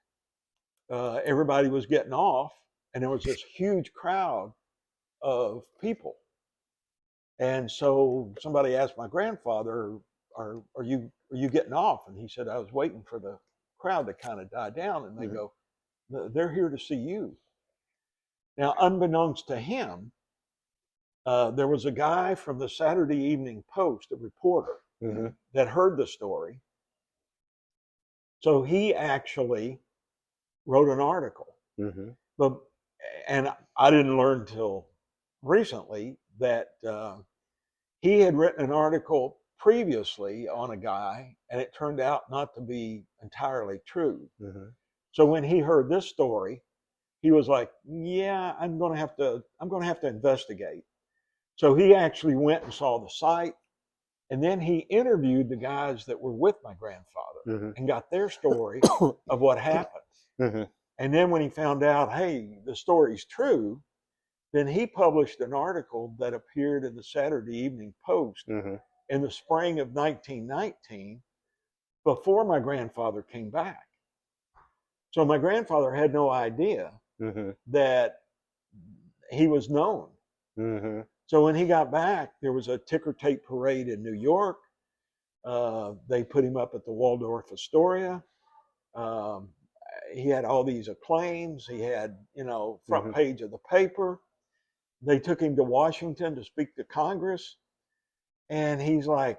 everybody was getting off, and there was this huge crowd of people. And so somebody asked my grandfather, are you getting off? And he said, I was waiting for the crowd to kind of die down. And they go, they're here to see you. Now, unbeknownst to him, there was a guy from the Saturday Evening Post, a reporter, that heard the story. So he actually wrote an article. But, and I didn't learn till recently that he had written an article previously on a guy, and it turned out not to be entirely true. So when he heard this story, he was like, yeah, I'm going to have to investigate. So he actually went and saw the site, and then he interviewed the guys that were with my grandfather and got their story of what happened. And then when he found out, hey, the story's true, then he published an article that appeared in the Saturday Evening Post in the spring of 1919, before my grandfather came back. So my grandfather had no idea that he was known. So when he got back, there was a ticker tape parade in New York. They put him up at the Waldorf Astoria. He had all these acclaims. He had, front page of the paper. They took him to Washington to speak to Congress. And he's like,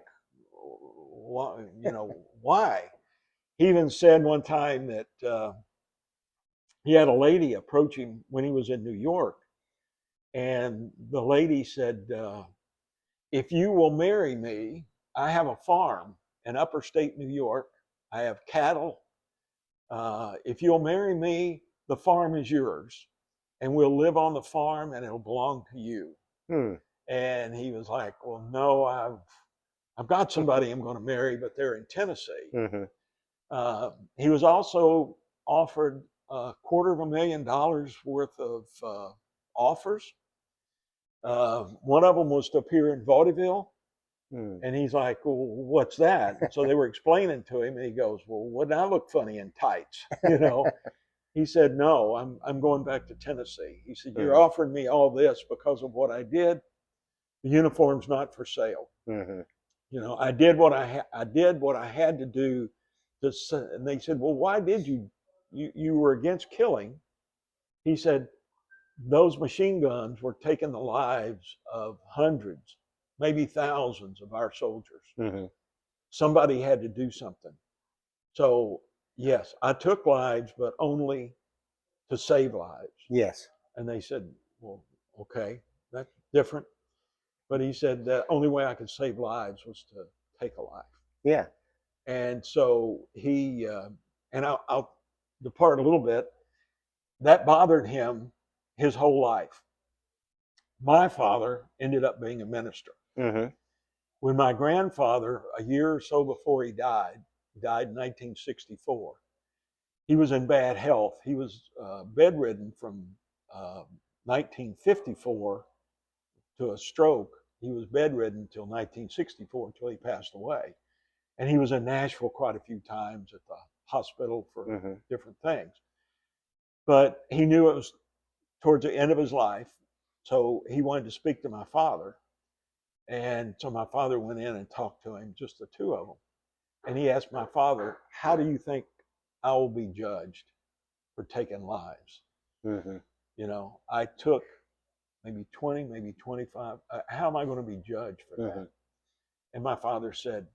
why? He even said one time that he had a lady approach him when he was in New York. And the lady said, if you will marry me, I have a farm in upper state New York. I have cattle. If you'll marry me, the farm is yours. And we'll live on the farm and it'll belong to you. And he was like, well, no, I've got somebody I'm going to marry, but they're in Tennessee. He was also offered $250,000 worth of offers. One of them was to appear in vaudeville. And he's like, well, what's that? And so they were explaining to him, and he goes, well, wouldn't I look funny in tights? He said, no, I'm going back to Tennessee. He said, you're offering me all this because of what I did. The uniform's not for sale. I did what I had to do. And they said, well, why did you were against killing? He said, those machine guns were taking the lives of hundreds, maybe thousands of our soldiers. Somebody had to do something. So yes, I took lives, but only to save lives. Yes. And they said, well, okay, that's different. But he said the only way I could save lives was to take a life. Yeah. And so he, and I'll depart a little bit, that bothered him his whole life. My father ended up being a minister. When my grandfather, a year or so before he died in 1964, he was in bad health. He was bedridden from 1954 to a stroke. He was bedridden until 1964, until he passed away. And he was in Nashville quite a few times at the hospital for different things. But he knew it was towards the end of his life, so he wanted to speak to my father. And so my father went in and talked to him, just the two of them. And he asked my father, how do you think I will be judged for taking lives? I took maybe 20, maybe 25. How am I going to be judged for that? And my father said,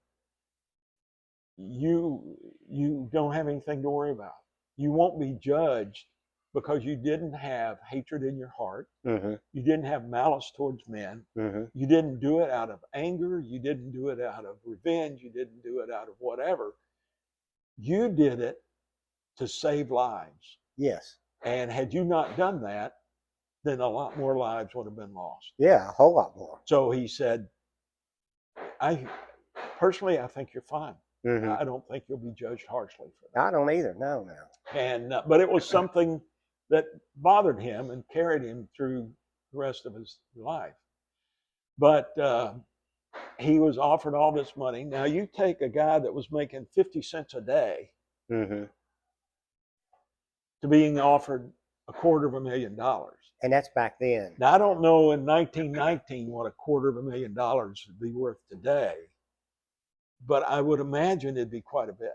you don't have anything to worry about. You won't be judged because you didn't have hatred in your heart. You didn't have malice towards men. You didn't do it out of anger. You didn't do it out of revenge. You didn't do it out of whatever. You did it to save lives. Yes. And had you not done that, then a lot more lives would have been lost. Yeah, a whole lot more. So he said, I personally, I think you're fine. Mm-hmm. I don't think you'll be judged harshly for that. I don't either. No. And but it was something that bothered him and carried him through the rest of his life. But he was offered all this money. Now you take a guy that was making 50 cents a day Mm-hmm. to being offered $250,000. And that's back then. Now I don't know in 1919 what $250,000 would be worth today, but I would imagine it'd be quite a bit.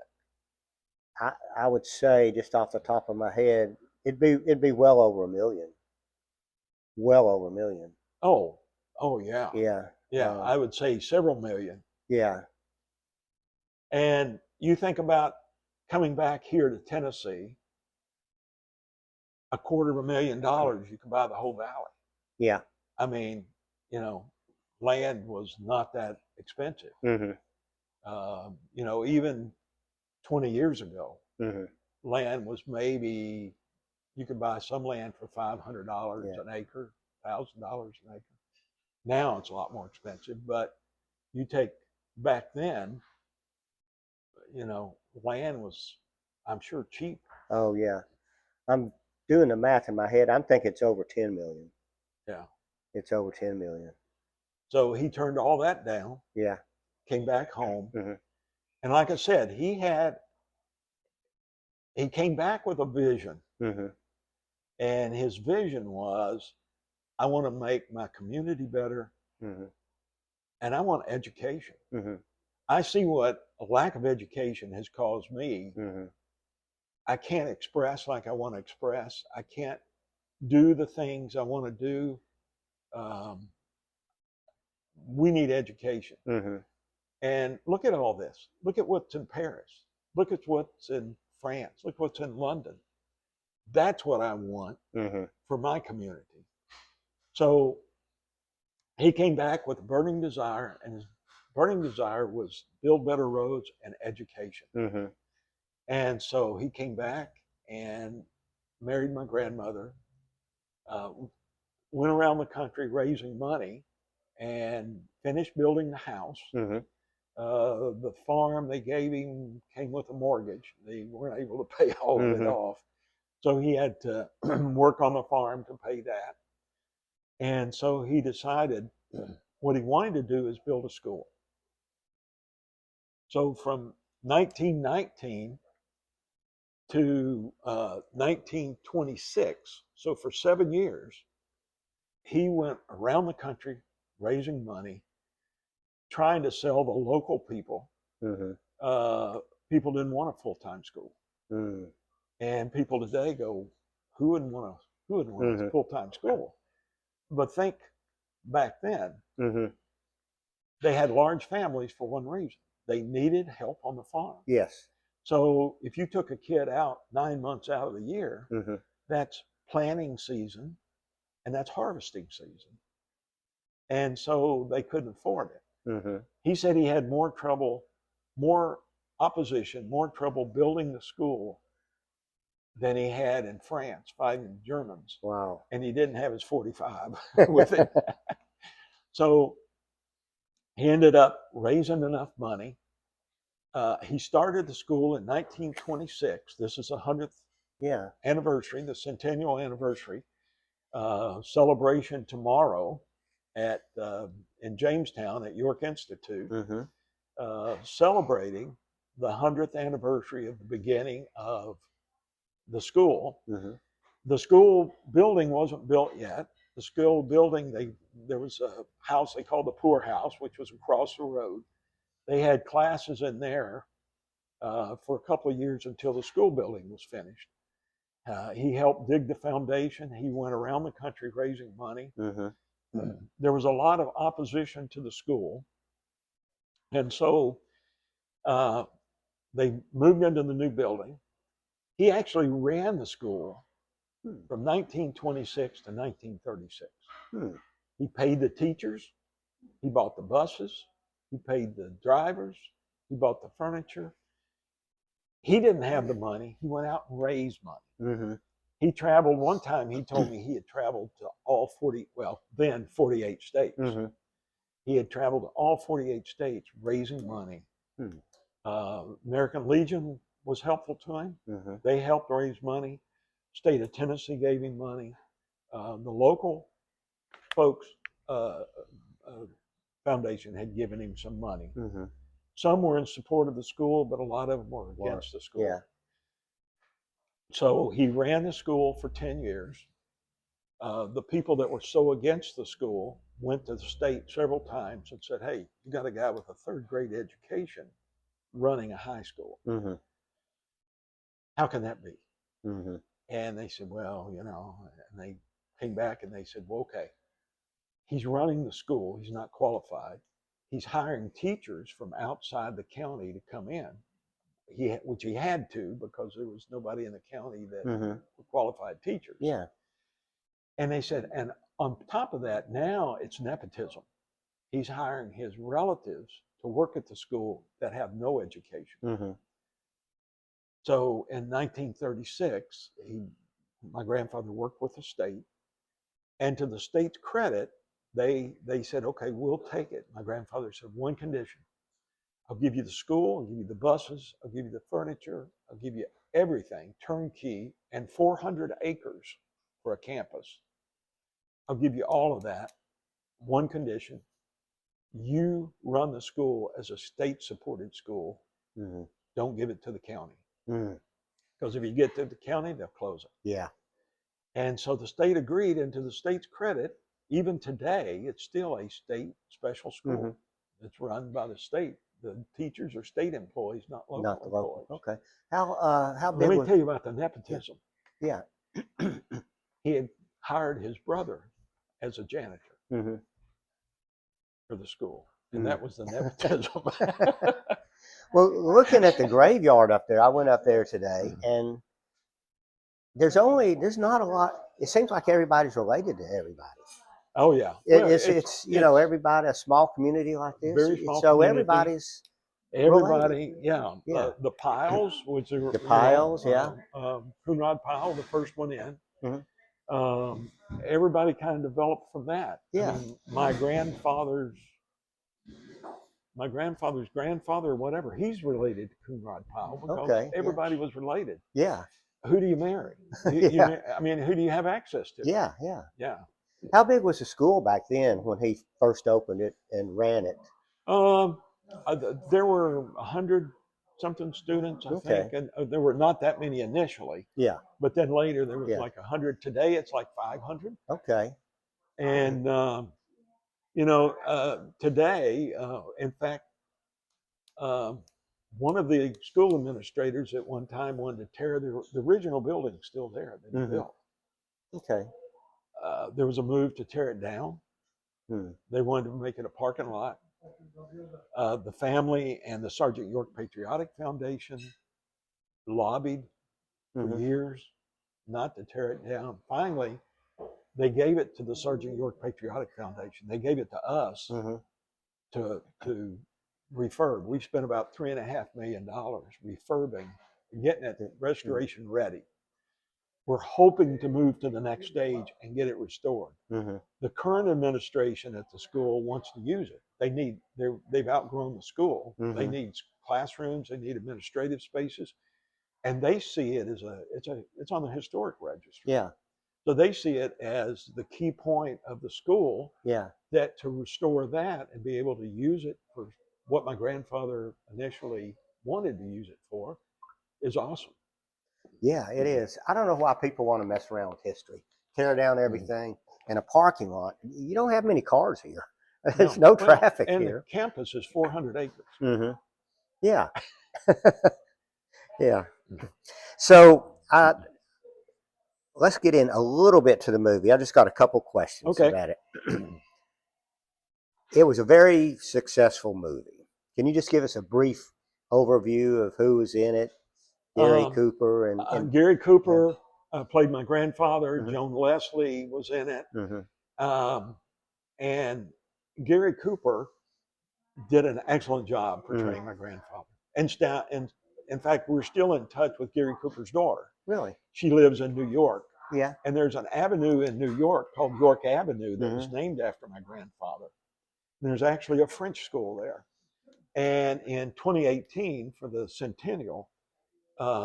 I would say, just off the top of my head, it'd be well over $1 million. Well over $1 million. Oh Yeah. yeah. I would say several million. Yeah. And you think about coming back here to Tennessee, $250,000, you could buy the whole valley. Yeah. I mean, you know, land was not that expensive. Mm-hmm. You know, even 20 years ago, Mm-hmm. land was maybe, you could buy some land for $500 Yeah. an acre, $1,000 an acre. Now it's a lot more expensive, but you take back then, you know, land was, I'm sure, cheap. Oh yeah. I'm doing the math in my head. I'm thinking it's over 10 million. Yeah. It's over 10 million. So he turned all that down, Yeah. came back home. Mm-hmm. And like I said, he came back with a vision. Mm-hmm. And his vision was, I want to make my community better, Mm-hmm. and I want education. Mm-hmm. I see what a lack of education has caused me. Mm-hmm. I can't express like I want to express. I can't do the things I want to do. We need education. Mm-hmm. And look at all this. Look at what's in Paris. Look at what's in France. Look what's in London. That's what I want Mm-hmm. for my community. So he came back with a burning desire, and his burning desire was build better roads and education. Mm-hmm. And so he came back and married my grandmother, went around the country raising money, and finished building the house. Mm-hmm. The farm they gave him came with a mortgage. They weren't able to pay all of it off. So he had to work on the farm to pay that. And so he decided what he wanted to do is build a school. So from 1919 to 1926, so for 7 years, he went around the country raising money, trying to sell the local people. Mm-hmm. People didn't want a full-time school. Mm-hmm. And people today go, who wouldn't want Mm-hmm. a full-time school? But think back then, Mm-hmm. they had large families for one reason. They needed help on the farm. Yes. So if you took a kid out 9 months out of the year, Mm-hmm. that's planting season and that's harvesting season. And so they couldn't afford it. Mm-hmm. He said he had more trouble, more opposition, more trouble building the school than he had in France fighting the Germans. Wow. And he didn't have his 45 with him. So he ended up raising enough money. He started the school in 1926. This is the 100th anniversary, the centennial anniversary celebration tomorrow at in Jamestown at York Institute, celebrating the 100th anniversary of the beginning of the school. Mm-hmm. The school building wasn't built yet. The school building, there was a house they called the Poor House, which was across the road. They had classes in there for a couple of years until the school building was finished. He helped dig the foundation. He went around the country raising money. Mm-hmm. There was a lot of opposition to the school. And so they moved into the new building. He actually ran the school from 1926 to 1936. He paid the teachers. He bought the buses. He paid the drivers. He bought the furniture. He didn't have the money. He went out and raised money. Mm-hmm. He traveled one time. He told me he had traveled to all 48 states. Mm-hmm. He had traveled to all 48 states raising money. Hmm. American Legion was helpful to him. Mm-hmm. They helped raise money. State of Tennessee gave him money. The local folks foundation had given him some money. Mm-hmm. Some were in support of the school, but a lot of them were against the school. Yeah. So he ran the school for 10 years. The people that were so against the school went to the state several times and said, hey, you got a guy with a third grade education running a high school. Mm-hmm. How can that be? Mm-hmm. And they said, well, you know, and they came back and they said, well, okay, he's running the school. He's not qualified. He's hiring teachers from outside the county to come in, which he had to because there was nobody in the county that were qualified teachers. Yeah. And they said, and on top of that, now it's nepotism. He's hiring his relatives to work at the school that have no education. Mm-hmm. So in 1936, my grandfather worked with the state, and to the state's credit, they said, okay, we'll take it. My grandfather said, one condition. I'll give you the school, I'll give you the buses, I'll give you the furniture, I'll give you everything, turnkey, and 400 acres for a campus. I'll give you all of that. One condition, you run the school as a state-supported school. Mm-hmm. Don't give it to the county. Mm-hmm. Because if you get to the county, they'll close it. Yeah. And so the state agreed, and to the state's credit, even today, it's still a state special school. Mm-hmm. It's run by the state. The teachers are state employees, not local employees. Okay. How big? Let me tell you about the nepotism. Yeah. He had hired his brother as a janitor for the school, and that was the nepotism. Well, looking at the graveyard up there, I went up there today, and there's not a lot. It seems like everybody's related to everybody. Oh yeah, it's you know, everybody, a small community like this. Very small so community. everybody, related. Yeah. The Piles, which are the Piles, Coonrod Pile, the first one in. Mm-hmm. Everybody kind of developed from that. Yeah. I mean, my grandfather's grandfather, or whatever, he's related to Coonrod Pile because everybody was related. Yeah. Who do you marry? I mean, who do you have access to? Yeah. How big was the school back then when he first opened it and ran it? There were 100-something students, I think, and there were not that many initially. Yeah. But then later there was like 100. Today it's like 500. Okay. And today, in fact, one of the school administrators at one time wanted to tear the original building still there that he built. Okay. There was a move to tear it down. They wanted to make it a parking lot. The family and the Sergeant York Patriotic Foundation lobbied for years not to tear it down. Finally, they gave it to the Sergeant York Patriotic Foundation. They gave it to us to refurb. We spent about $3.5 million refurbing, getting it restoration ready. We're hoping to move to the next stage and get it restored. The current administration at the school wants to use it. They've outgrown the school. They need classrooms. They need administrative spaces, and they see it as it's on the historic registry. Yeah. So they see it as the key point of the school. Yeah. That to restore that and be able to use it for what my grandfather initially wanted to use it for is awesome. Yeah, it is. I don't know why people want to mess around with history, tear down everything in a parking lot. You don't have many cars here. There's no traffic and here. The campus is 400 acres. Yeah. Yeah. So let's get in a little bit to the movie. I just got a couple questions about it. It was a very successful movie. Can you just give us a brief overview of who was in it? Gary Cooper and Gary Cooper played my grandfather. Joan Leslie was in it. And Gary Cooper did an excellent job portraying my grandfather. And in fact, we're still in touch with Gary Cooper's daughter. Really? She lives in New York. Yeah. And there's an avenue in New York called York Avenue that was named after my grandfather. There's actually a French school there. And in 2018, for the centennial,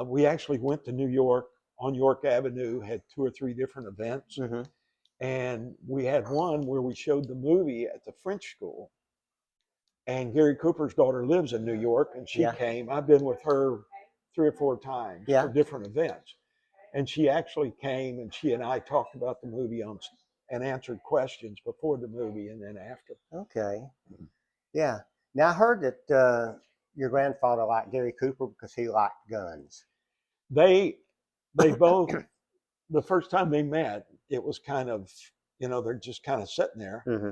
we actually went to New York on York Avenue, had 2 or 3 different events. Mm-hmm. And we had one where we showed the movie at the French school. And Gary Cooper's daughter lives in New York, and she came. I've been with her 3 or 4 times for different events. And she actually came, and she and I talked about the movie and answered questions before the movie and then after. Okay. Yeah. Now, I heard that your grandfather liked Gary Cooper because he liked guns. They both, the first time they met, it was kind of, they're just kind of sitting there. Mm-hmm.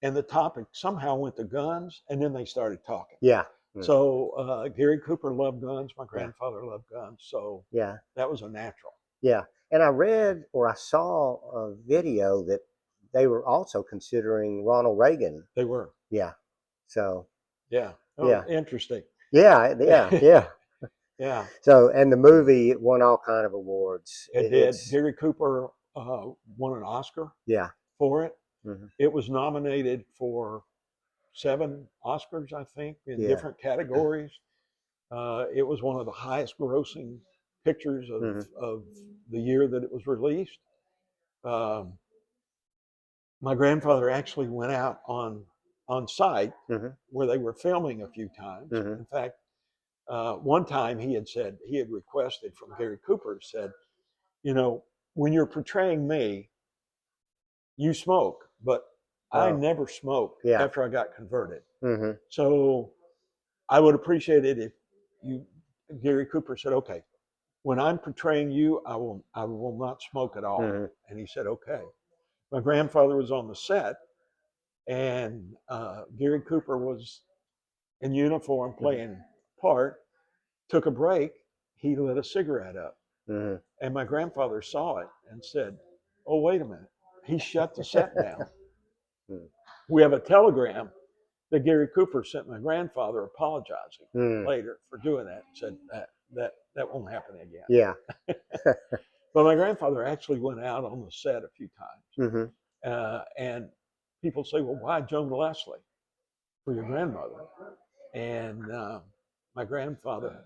And the topic somehow went to guns, and then they started talking. Yeah. So Gary Cooper loved guns. My grandfather loved guns. So that was a natural. Yeah. And I read or I saw a video that they were also considering Ronald Reagan. They were. Yeah. So. Yeah. Oh, interesting. Yeah. Yeah. So, and the movie, it won all kind of awards. It did. Gary Cooper won an Oscar. For it. Mm-hmm. It was nominated for 7 Oscars, I think, in different categories. It was one of the highest grossing pictures of the year that it was released. My grandfather actually went out on site where they were filming a few times. In fact, one time he had requested from Gary Cooper, said, when you're portraying me, you smoke, but I never smoked after I got converted. So I would appreciate it if Gary Cooper said, okay, when I'm portraying you, I will not smoke at all. And he said, okay. My grandfather was on the set, and Gary Cooper was in uniform playing part, took a break, he lit a cigarette up. And my grandfather saw it and said, oh, wait a minute. He shut the set down. We have a telegram that Gary Cooper sent my grandfather apologizing later for doing that. Said that won't happen again. Yeah. But my grandfather actually went out on the set a few times. And people say, well, why Joan Leslie for your grandmother? And my grandfather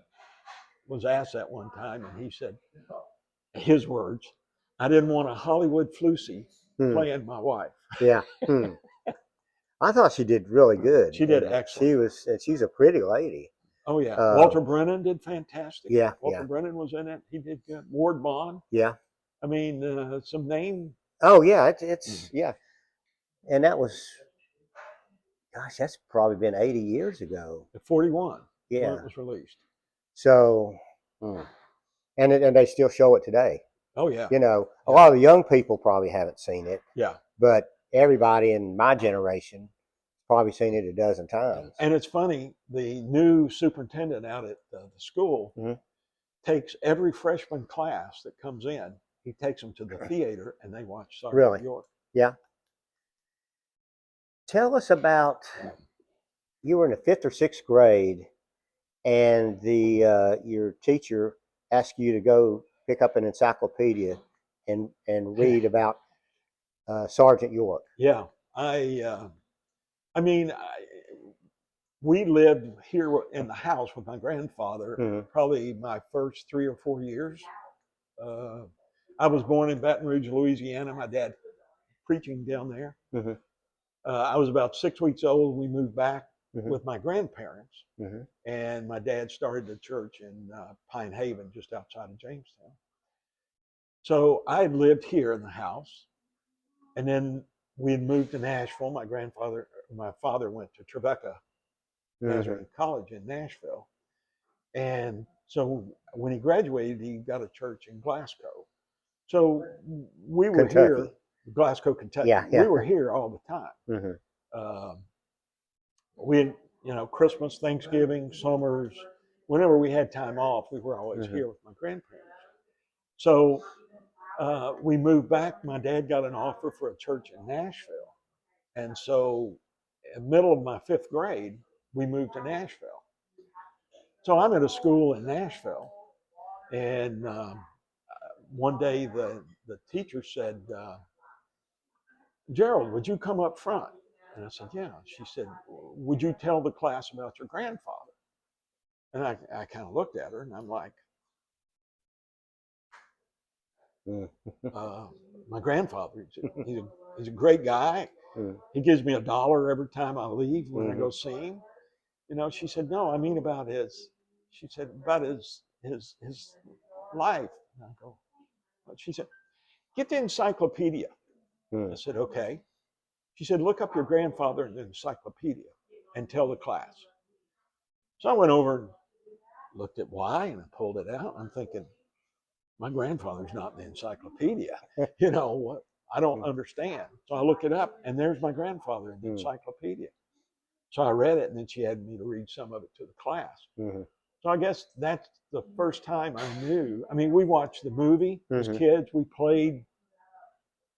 was asked that one time, and he said, his words, I didn't want a Hollywood floozy playing my wife. Yeah. I thought she did really good. She did excellent. She's a pretty lady. Oh, yeah. Walter Brennan did fantastic. Yeah. Walter Brennan was in it. He did good. Ward Bond. Yeah. I mean, some name. Oh, yeah. It's yeah. And that was, gosh, that's probably been 80 years ago. 41. Yeah. When it was released. So, and they still show it today. Oh, yeah. A lot of the young people probably haven't seen it. Yeah. But everybody in my generation probably seen it a dozen times. And it's funny, the new superintendent out at the school takes every freshman class that comes in, he takes them to the theater and they watch Sergeant York. Yeah. Tell us about, you were in the 5th or 6th grade and your teacher asked you to go pick up an encyclopedia and read about Sergeant York. Yeah. We lived here in the house with my grandfather probably my first 3 or 4 years. I was born in Baton Rouge, Louisiana. My dad preaching down there. I was about 6 weeks old. We moved back with my grandparents, and my dad started a church in Pine Haven, just outside of Jamestown. So I had lived here in the house, and then we had moved to Nashville. My father went to Trevecca Nazarene College in Nashville. And so when he graduated, he got a church in Glasgow. So we were here, Glasgow, Kentucky. Yeah. We were here all the time. We had, Christmas, Thanksgiving, summers, whenever we had time off, we were always here with my grandparents. So we moved back. My dad got an offer for a church in Nashville. And so in the middle of my 5th grade, we moved to Nashville. So I'm at a school in Nashville, and one day the teacher said, Gerald, would you come up front? And I said, yeah. She said, would you tell the class about your grandfather? And I kind of looked at her and I'm like, my grandfather, he's a great guy. He gives me $1 every time I leave when I go see him. You know, she said, no, I mean about she said, about his life. And I go, what? She said, get the encyclopedia. I said, okay. She said, look up your grandfather in the encyclopedia and tell the class. So I went over and looked at why, and I pulled it out. I'm thinking, my grandfather's not in the encyclopedia. You know what? I don't understand. So I looked it up, and there's my grandfather in the encyclopedia. So I read it, and then she had me to read some of it to the class. So I guess that's the first time I knew. I mean, we watched the movie as kids. We played,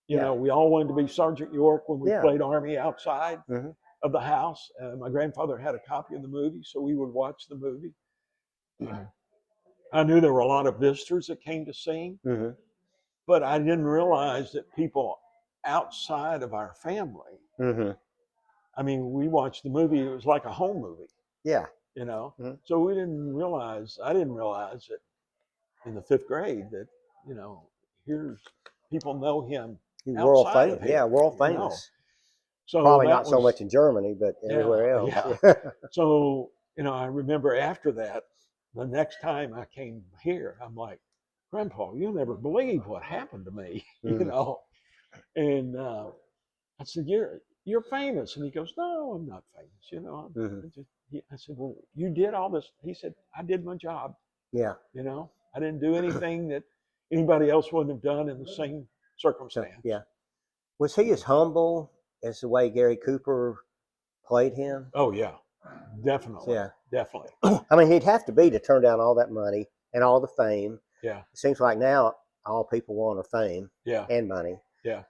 you know, we all wanted to be Sergeant York when we played Army outside of the house. My grandfather had a copy of the movie, so we would watch the movie. I knew there were a lot of visitors that came to sing, but I didn't realize that people outside of our family, I mean, we watched the movie, it was like a home movie. Yeah. You know, so I didn't realize that in the 5th grade that, you know, here's people know him World outside famous. of here. Yeah, world You know? famous. So probably that not so much in Germany, but everywhere else. Yeah. So, you know, I remember after that, the next time I came here, I'm like, Grandpa, you'll never believe what happened to me, you know. And I said, you're famous. And he goes, no, I'm not famous. You know, I said, well, you did all this. He said, I did my job. Yeah. You know, I didn't do anything that anybody else wouldn't have done in the same circumstance. Yeah. Was he as humble as the way Gary Cooper played him? Oh, yeah, definitely. Yeah. Definitely. I mean, he'd have to be to turn down all that money and all the fame. Yeah. It seems like now all people want are fame and money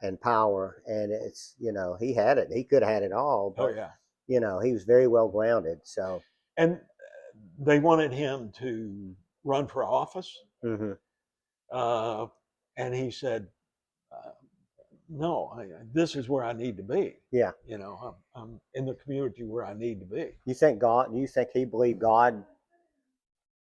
and power. And it's, you know, he had it. He could have had it all. But, you know, he was very well grounded. So. And they wanted him to run for office. And he said, no, this is where I need to be. Yeah. You know, I'm in the community where I need to be. You think he believed God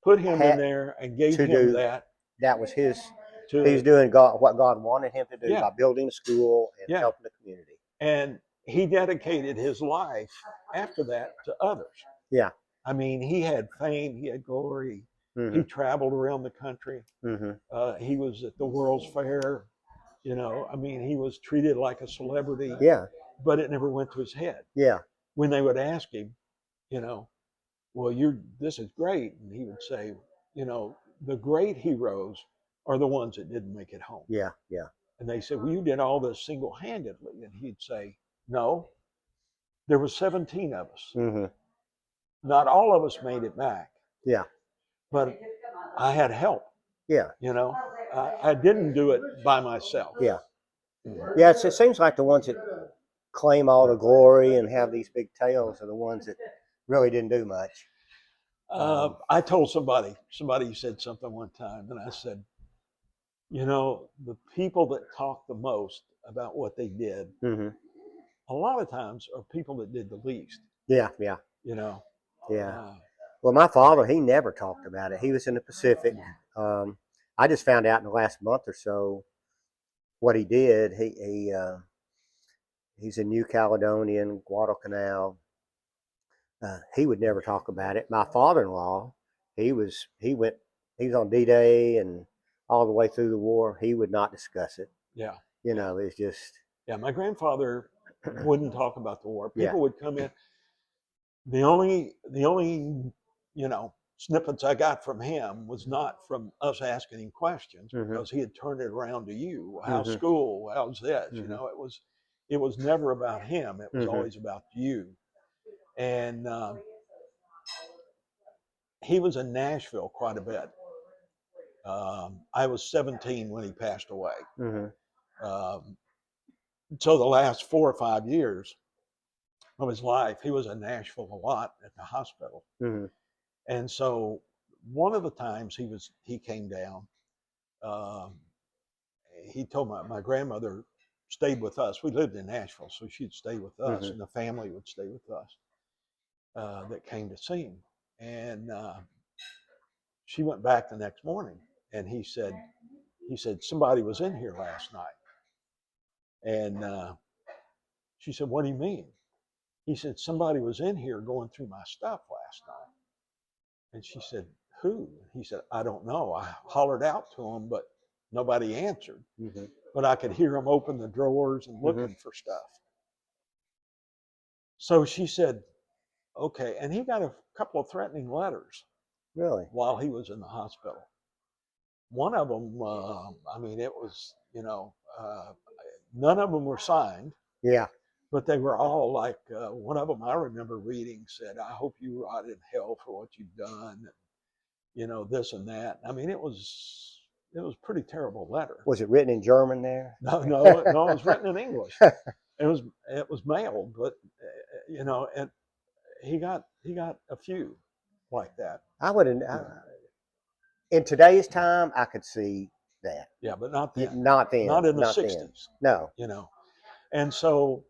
put him in there and gave him that? That was his. He was doing what God wanted him to do by building a school and helping the community. And he dedicated his life after that to others. Yeah. I mean, he had fame, he had glory. He traveled around the country. He was at the World's Fair. You know, I mean, he was treated like a celebrity. Yeah. But it never went to his head. Yeah. When they would ask him, you know, well, this is great. And he would say, you know, the great heroes are the ones that didn't make it home. Yeah. Yeah. And they said, well, you did all this single-handedly. And he'd say, no, there were 17 of us. Not all of us made it back. Yeah. But I had help. Yeah. You know, I didn't do it by myself. Yeah. Yeah. It seems like the ones that claim all the glory and have these big tales are the ones that really didn't do much. I told somebody said something one time, and I said, you know, the people that talk the most about what they did, a lot of times are people that did the least. Yeah. Yeah. You know. Yeah. Well, my father, he never talked about it. He was in the Pacific. I just found out in the last month or so what he did. He's a New Caledonian, Guadalcanal. He would never talk about it. My father-in-law, he was on D-Day and all the way through the war. He would not discuss it. Yeah. You know, it's just. Yeah, my grandfather wouldn't talk about the war. People would come in. The only you know snippets I got from him was not from us asking him questions, because he had turned it around to you. How's school? How's this? You know, it was never about him. It was always about you. And he was in Nashville quite a bit. I was 17 when he passed away. So the last 4 or 5 years of his life, he was in Nashville a lot at the hospital. And so one of the times he came down, he told my grandmother stayed with us. We lived in Nashville, so she'd stay with us, Mhm. and the family would stay with us that came to see him. And she went back the next morning, and he said somebody was in here last night. And she said, what do you mean? He said, somebody was in here going through my stuff last night. And she said, who? He said, I don't know. I hollered out to him, but nobody answered. Mhm. But I could hear him open the drawers and looking for stuff. So she said, okay. And he got a couple of threatening letters Really? while he was in the hospital. One of them, I mean, it was, none of them were signed. Yeah. But they were all like, one of them I remember reading said, I hope you rot in hell for what you've done, this and that. I mean, it was pretty terrible letter. Was it written in German there? No, it was written in English. It was mailed, but and he got a few like that. I would have. In today's time, I could see that. Yeah, but not then. Not then. Not in the not 60s. Then. No. And so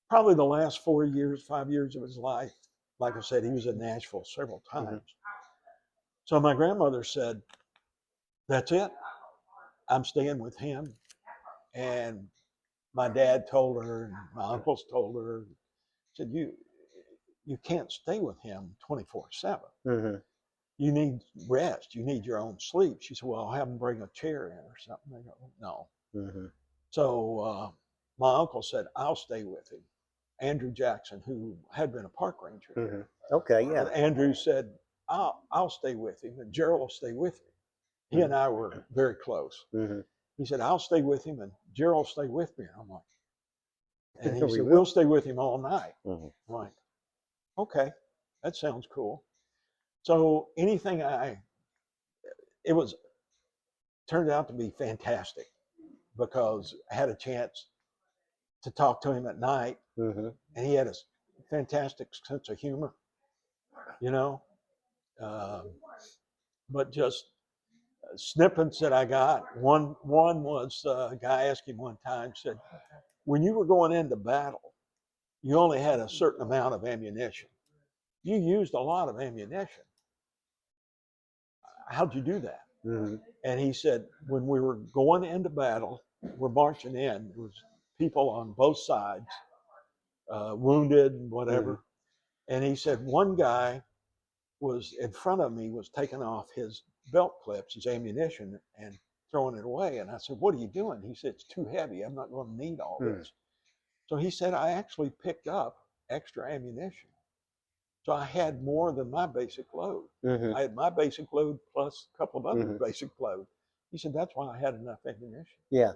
probably the last 5 years of his life, like I said, he was in Nashville several times. Mm-hmm. So my grandmother said, that's it. I'm staying with him. And my dad told her, and my uncles told her, said, you can't stay with him 24/7. Mm-hmm. You need rest. You need your own sleep. She said, well, I'll have him bring a chair in or something. They go, no. Mm-hmm. So my uncle said, I'll stay with him. Andrew Jackson, who had been a park ranger. Mm-hmm. Okay, yeah. And Andrew said, I'll stay with him, and Gerald will stay with me. He and I were very close. Mm-hmm. He said, I'll stay with him, and Gerald will stay with me. And I'm like, and he said, we'll stay with him all night. Mm-hmm. I'm like, okay, that sounds cool. So anything it turned out to be fantastic because I had a chance to talk to him at night, mm-hmm. and he had a fantastic sense of humor, but just snippets that I got. One was a guy asked him one time, said, when you were going into battle, you only had a certain amount of ammunition. You used a lot of ammunition. How'd you do that? Mm-hmm. And he said, when we were going into battle, we're marching in, there was people on both sides, wounded and whatever. Mm-hmm. And he said, one guy was in front of me, was taking off his belt clips, his ammunition, and throwing it away. And I said, what are you doing? He said, it's too heavy. I'm not going to need all this. So he said, I actually picked up extra ammunition. So I had more than my basic load. Mm-hmm. I had my basic load plus a couple of other basic loads. He said, that's why I had enough ammunition. Yeah.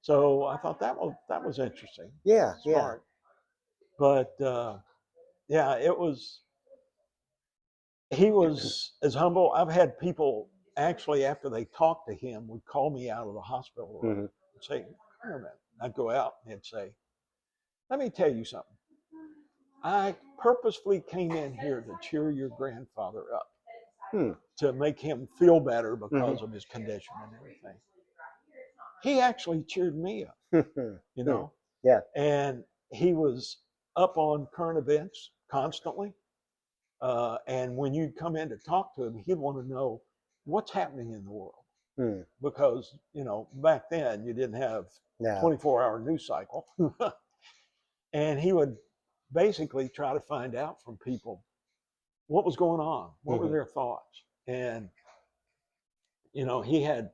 So I thought that was interesting. Yeah. Smart. Yeah. But he was as humble. I've had people actually, after they talked to him, would call me out of the hospital room and say, come here a minute. I'd go out and they'd say, let me tell you something. I purposefully came in here to cheer your grandfather up, to make him feel better because of his condition and everything. He actually cheered me up, Yeah. And he was up on current events constantly. And when you'd come in to talk to him, he'd want to know what's happening in the world. Because, back then you didn't have 24-hour news cycle. And he would basically try to find out from people what was going on, what were their thoughts. And, he had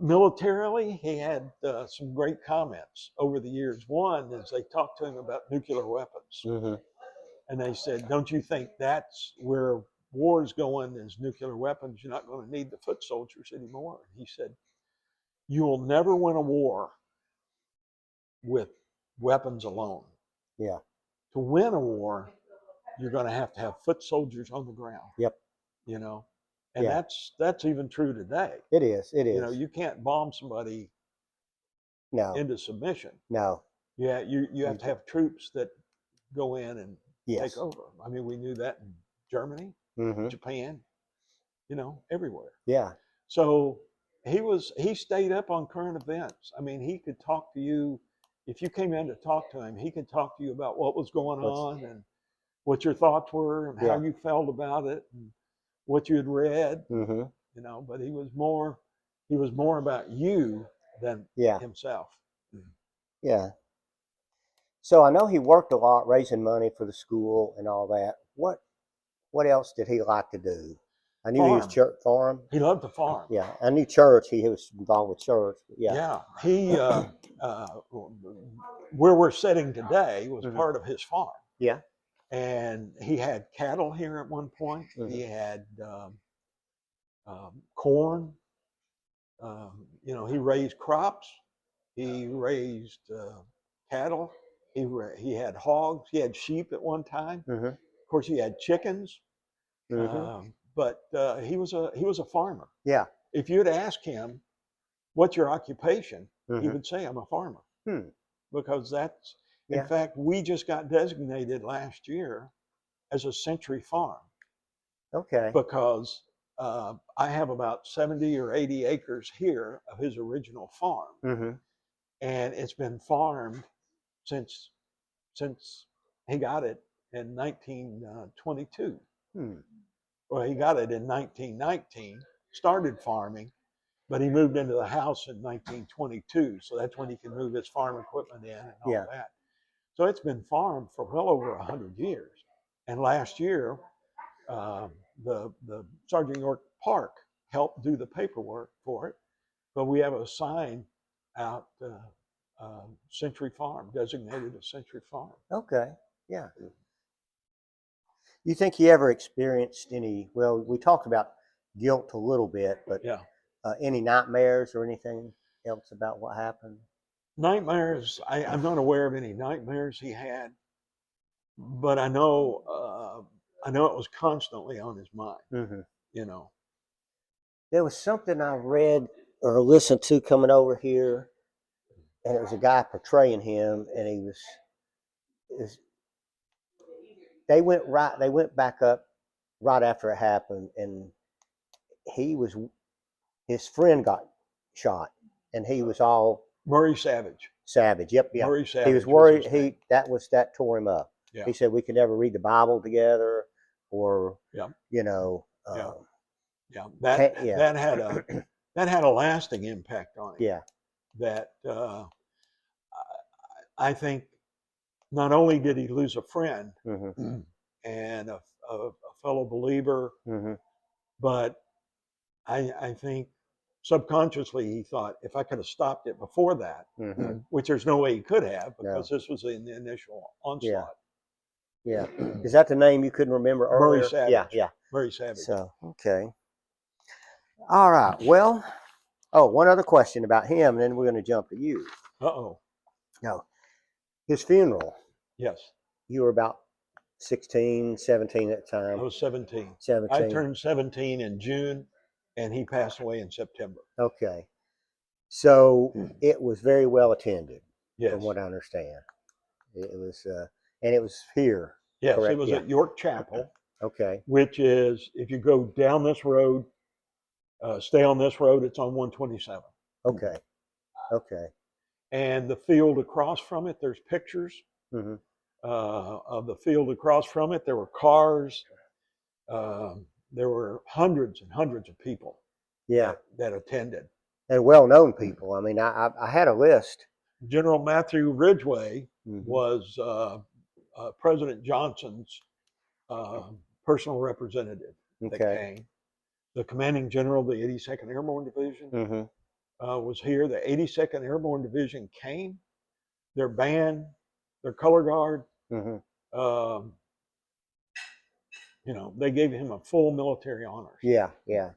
militarily, he had some great comments over the years. One is they talked to him about nuclear weapons. And they said, don't you think that's where war is going, is nuclear weapons? You're not going to need the foot soldiers anymore. And he said, you will never win a war with weapons alone. Yeah. To win a war, you're going to have foot soldiers on the ground. Yep. And that's even true today. It is. It is. You can't bomb somebody into submission. No. Yeah, you have to have troops that go in and take over. I mean, we knew that in Germany, Japan, everywhere. Yeah. So he stayed up on current events. I mean, he could talk to you if you came in to talk to him. He could talk to you about what was going on and what your thoughts were and how you felt about it and what you had read. Mm-hmm. You know, but he was more about you than himself. Yeah. So I know he worked a lot raising money for the school and all that. What else did he like to do? I knew he was church farm. He loved to farm. Yeah, I knew church. He was involved with church. Yeah. Yeah. He where we're sitting today was part of his farm. Yeah. And he had cattle here at one point. He had corn. You know, he raised crops. He raised cattle. He had hogs. He had sheep at one time. Of course, he had chickens. But he was a farmer. Yeah. If you'd ask him, "What's your occupation?" he would say, "I'm a farmer." Because that's, in fact, we just got designated last year as a century farm. Okay. Because I have about 70 or 80 acres here of his original farm, and it's been farmed since he got it in 1922. Well, he got it in 1919, started farming, but he moved into the house in 1922. So that's when he can move his farm equipment in and all that. So it's been farmed for well over 100 years. And last year, the Sergeant York Park helped do the paperwork for it, but we have a sign out, Century Farm, designated a Century Farm. Okay. Yeah. You think he ever experienced any? Well, we talked about guilt a little bit, but any nightmares or anything else about what happened? Nightmares. I'm not aware of any nightmares he had, but I know it was constantly on his mind. You know, there was something I read or listened to coming over here, and it was a guy portraying him, and he was they went back up right after it happened, and his friend got shot, and he was all Murray Savage. Yep, yeah. Murray Savage. He was worried. That tore him up. Yeah. He said we could never read the Bible together, or you know. That had a lasting impact on him. Yeah. That I think not only did he lose a friend and a fellow believer, but I think subconsciously he thought, if I could have stopped it before that, which there's no way he could have, because this was in the initial onslaught. Yeah. Is that the name you couldn't remember earlier? Murray Savage. Yeah. Murray Savage. So, okay. All right. Well, one other question about him, and then we're going to jump to you. Uh-oh. No. His funeral. Yes. You were about 16, 17 at the time. I was 17. 17. I turned 17 in June, and he passed away in September. Okay. So it was very well attended, yes, from what I understand. It was, and it was here. Yes, correct? It was at York Chapel. Okay. Which is, if you go down this road, stay on this road, it's on 127. Okay. Okay. And the field across from it, there's pictures of the field across from it. There were cars. There were hundreds and hundreds of people. That attended. And well-known people. I mean, I had a list. General Matthew Ridgway was President Johnson's personal representative that came. The commanding general of the 82nd Airborne Division was here. The 82nd Airborne Division came. Their band, their color guard, you know, they gave him a full military honors. Yeah, yeah.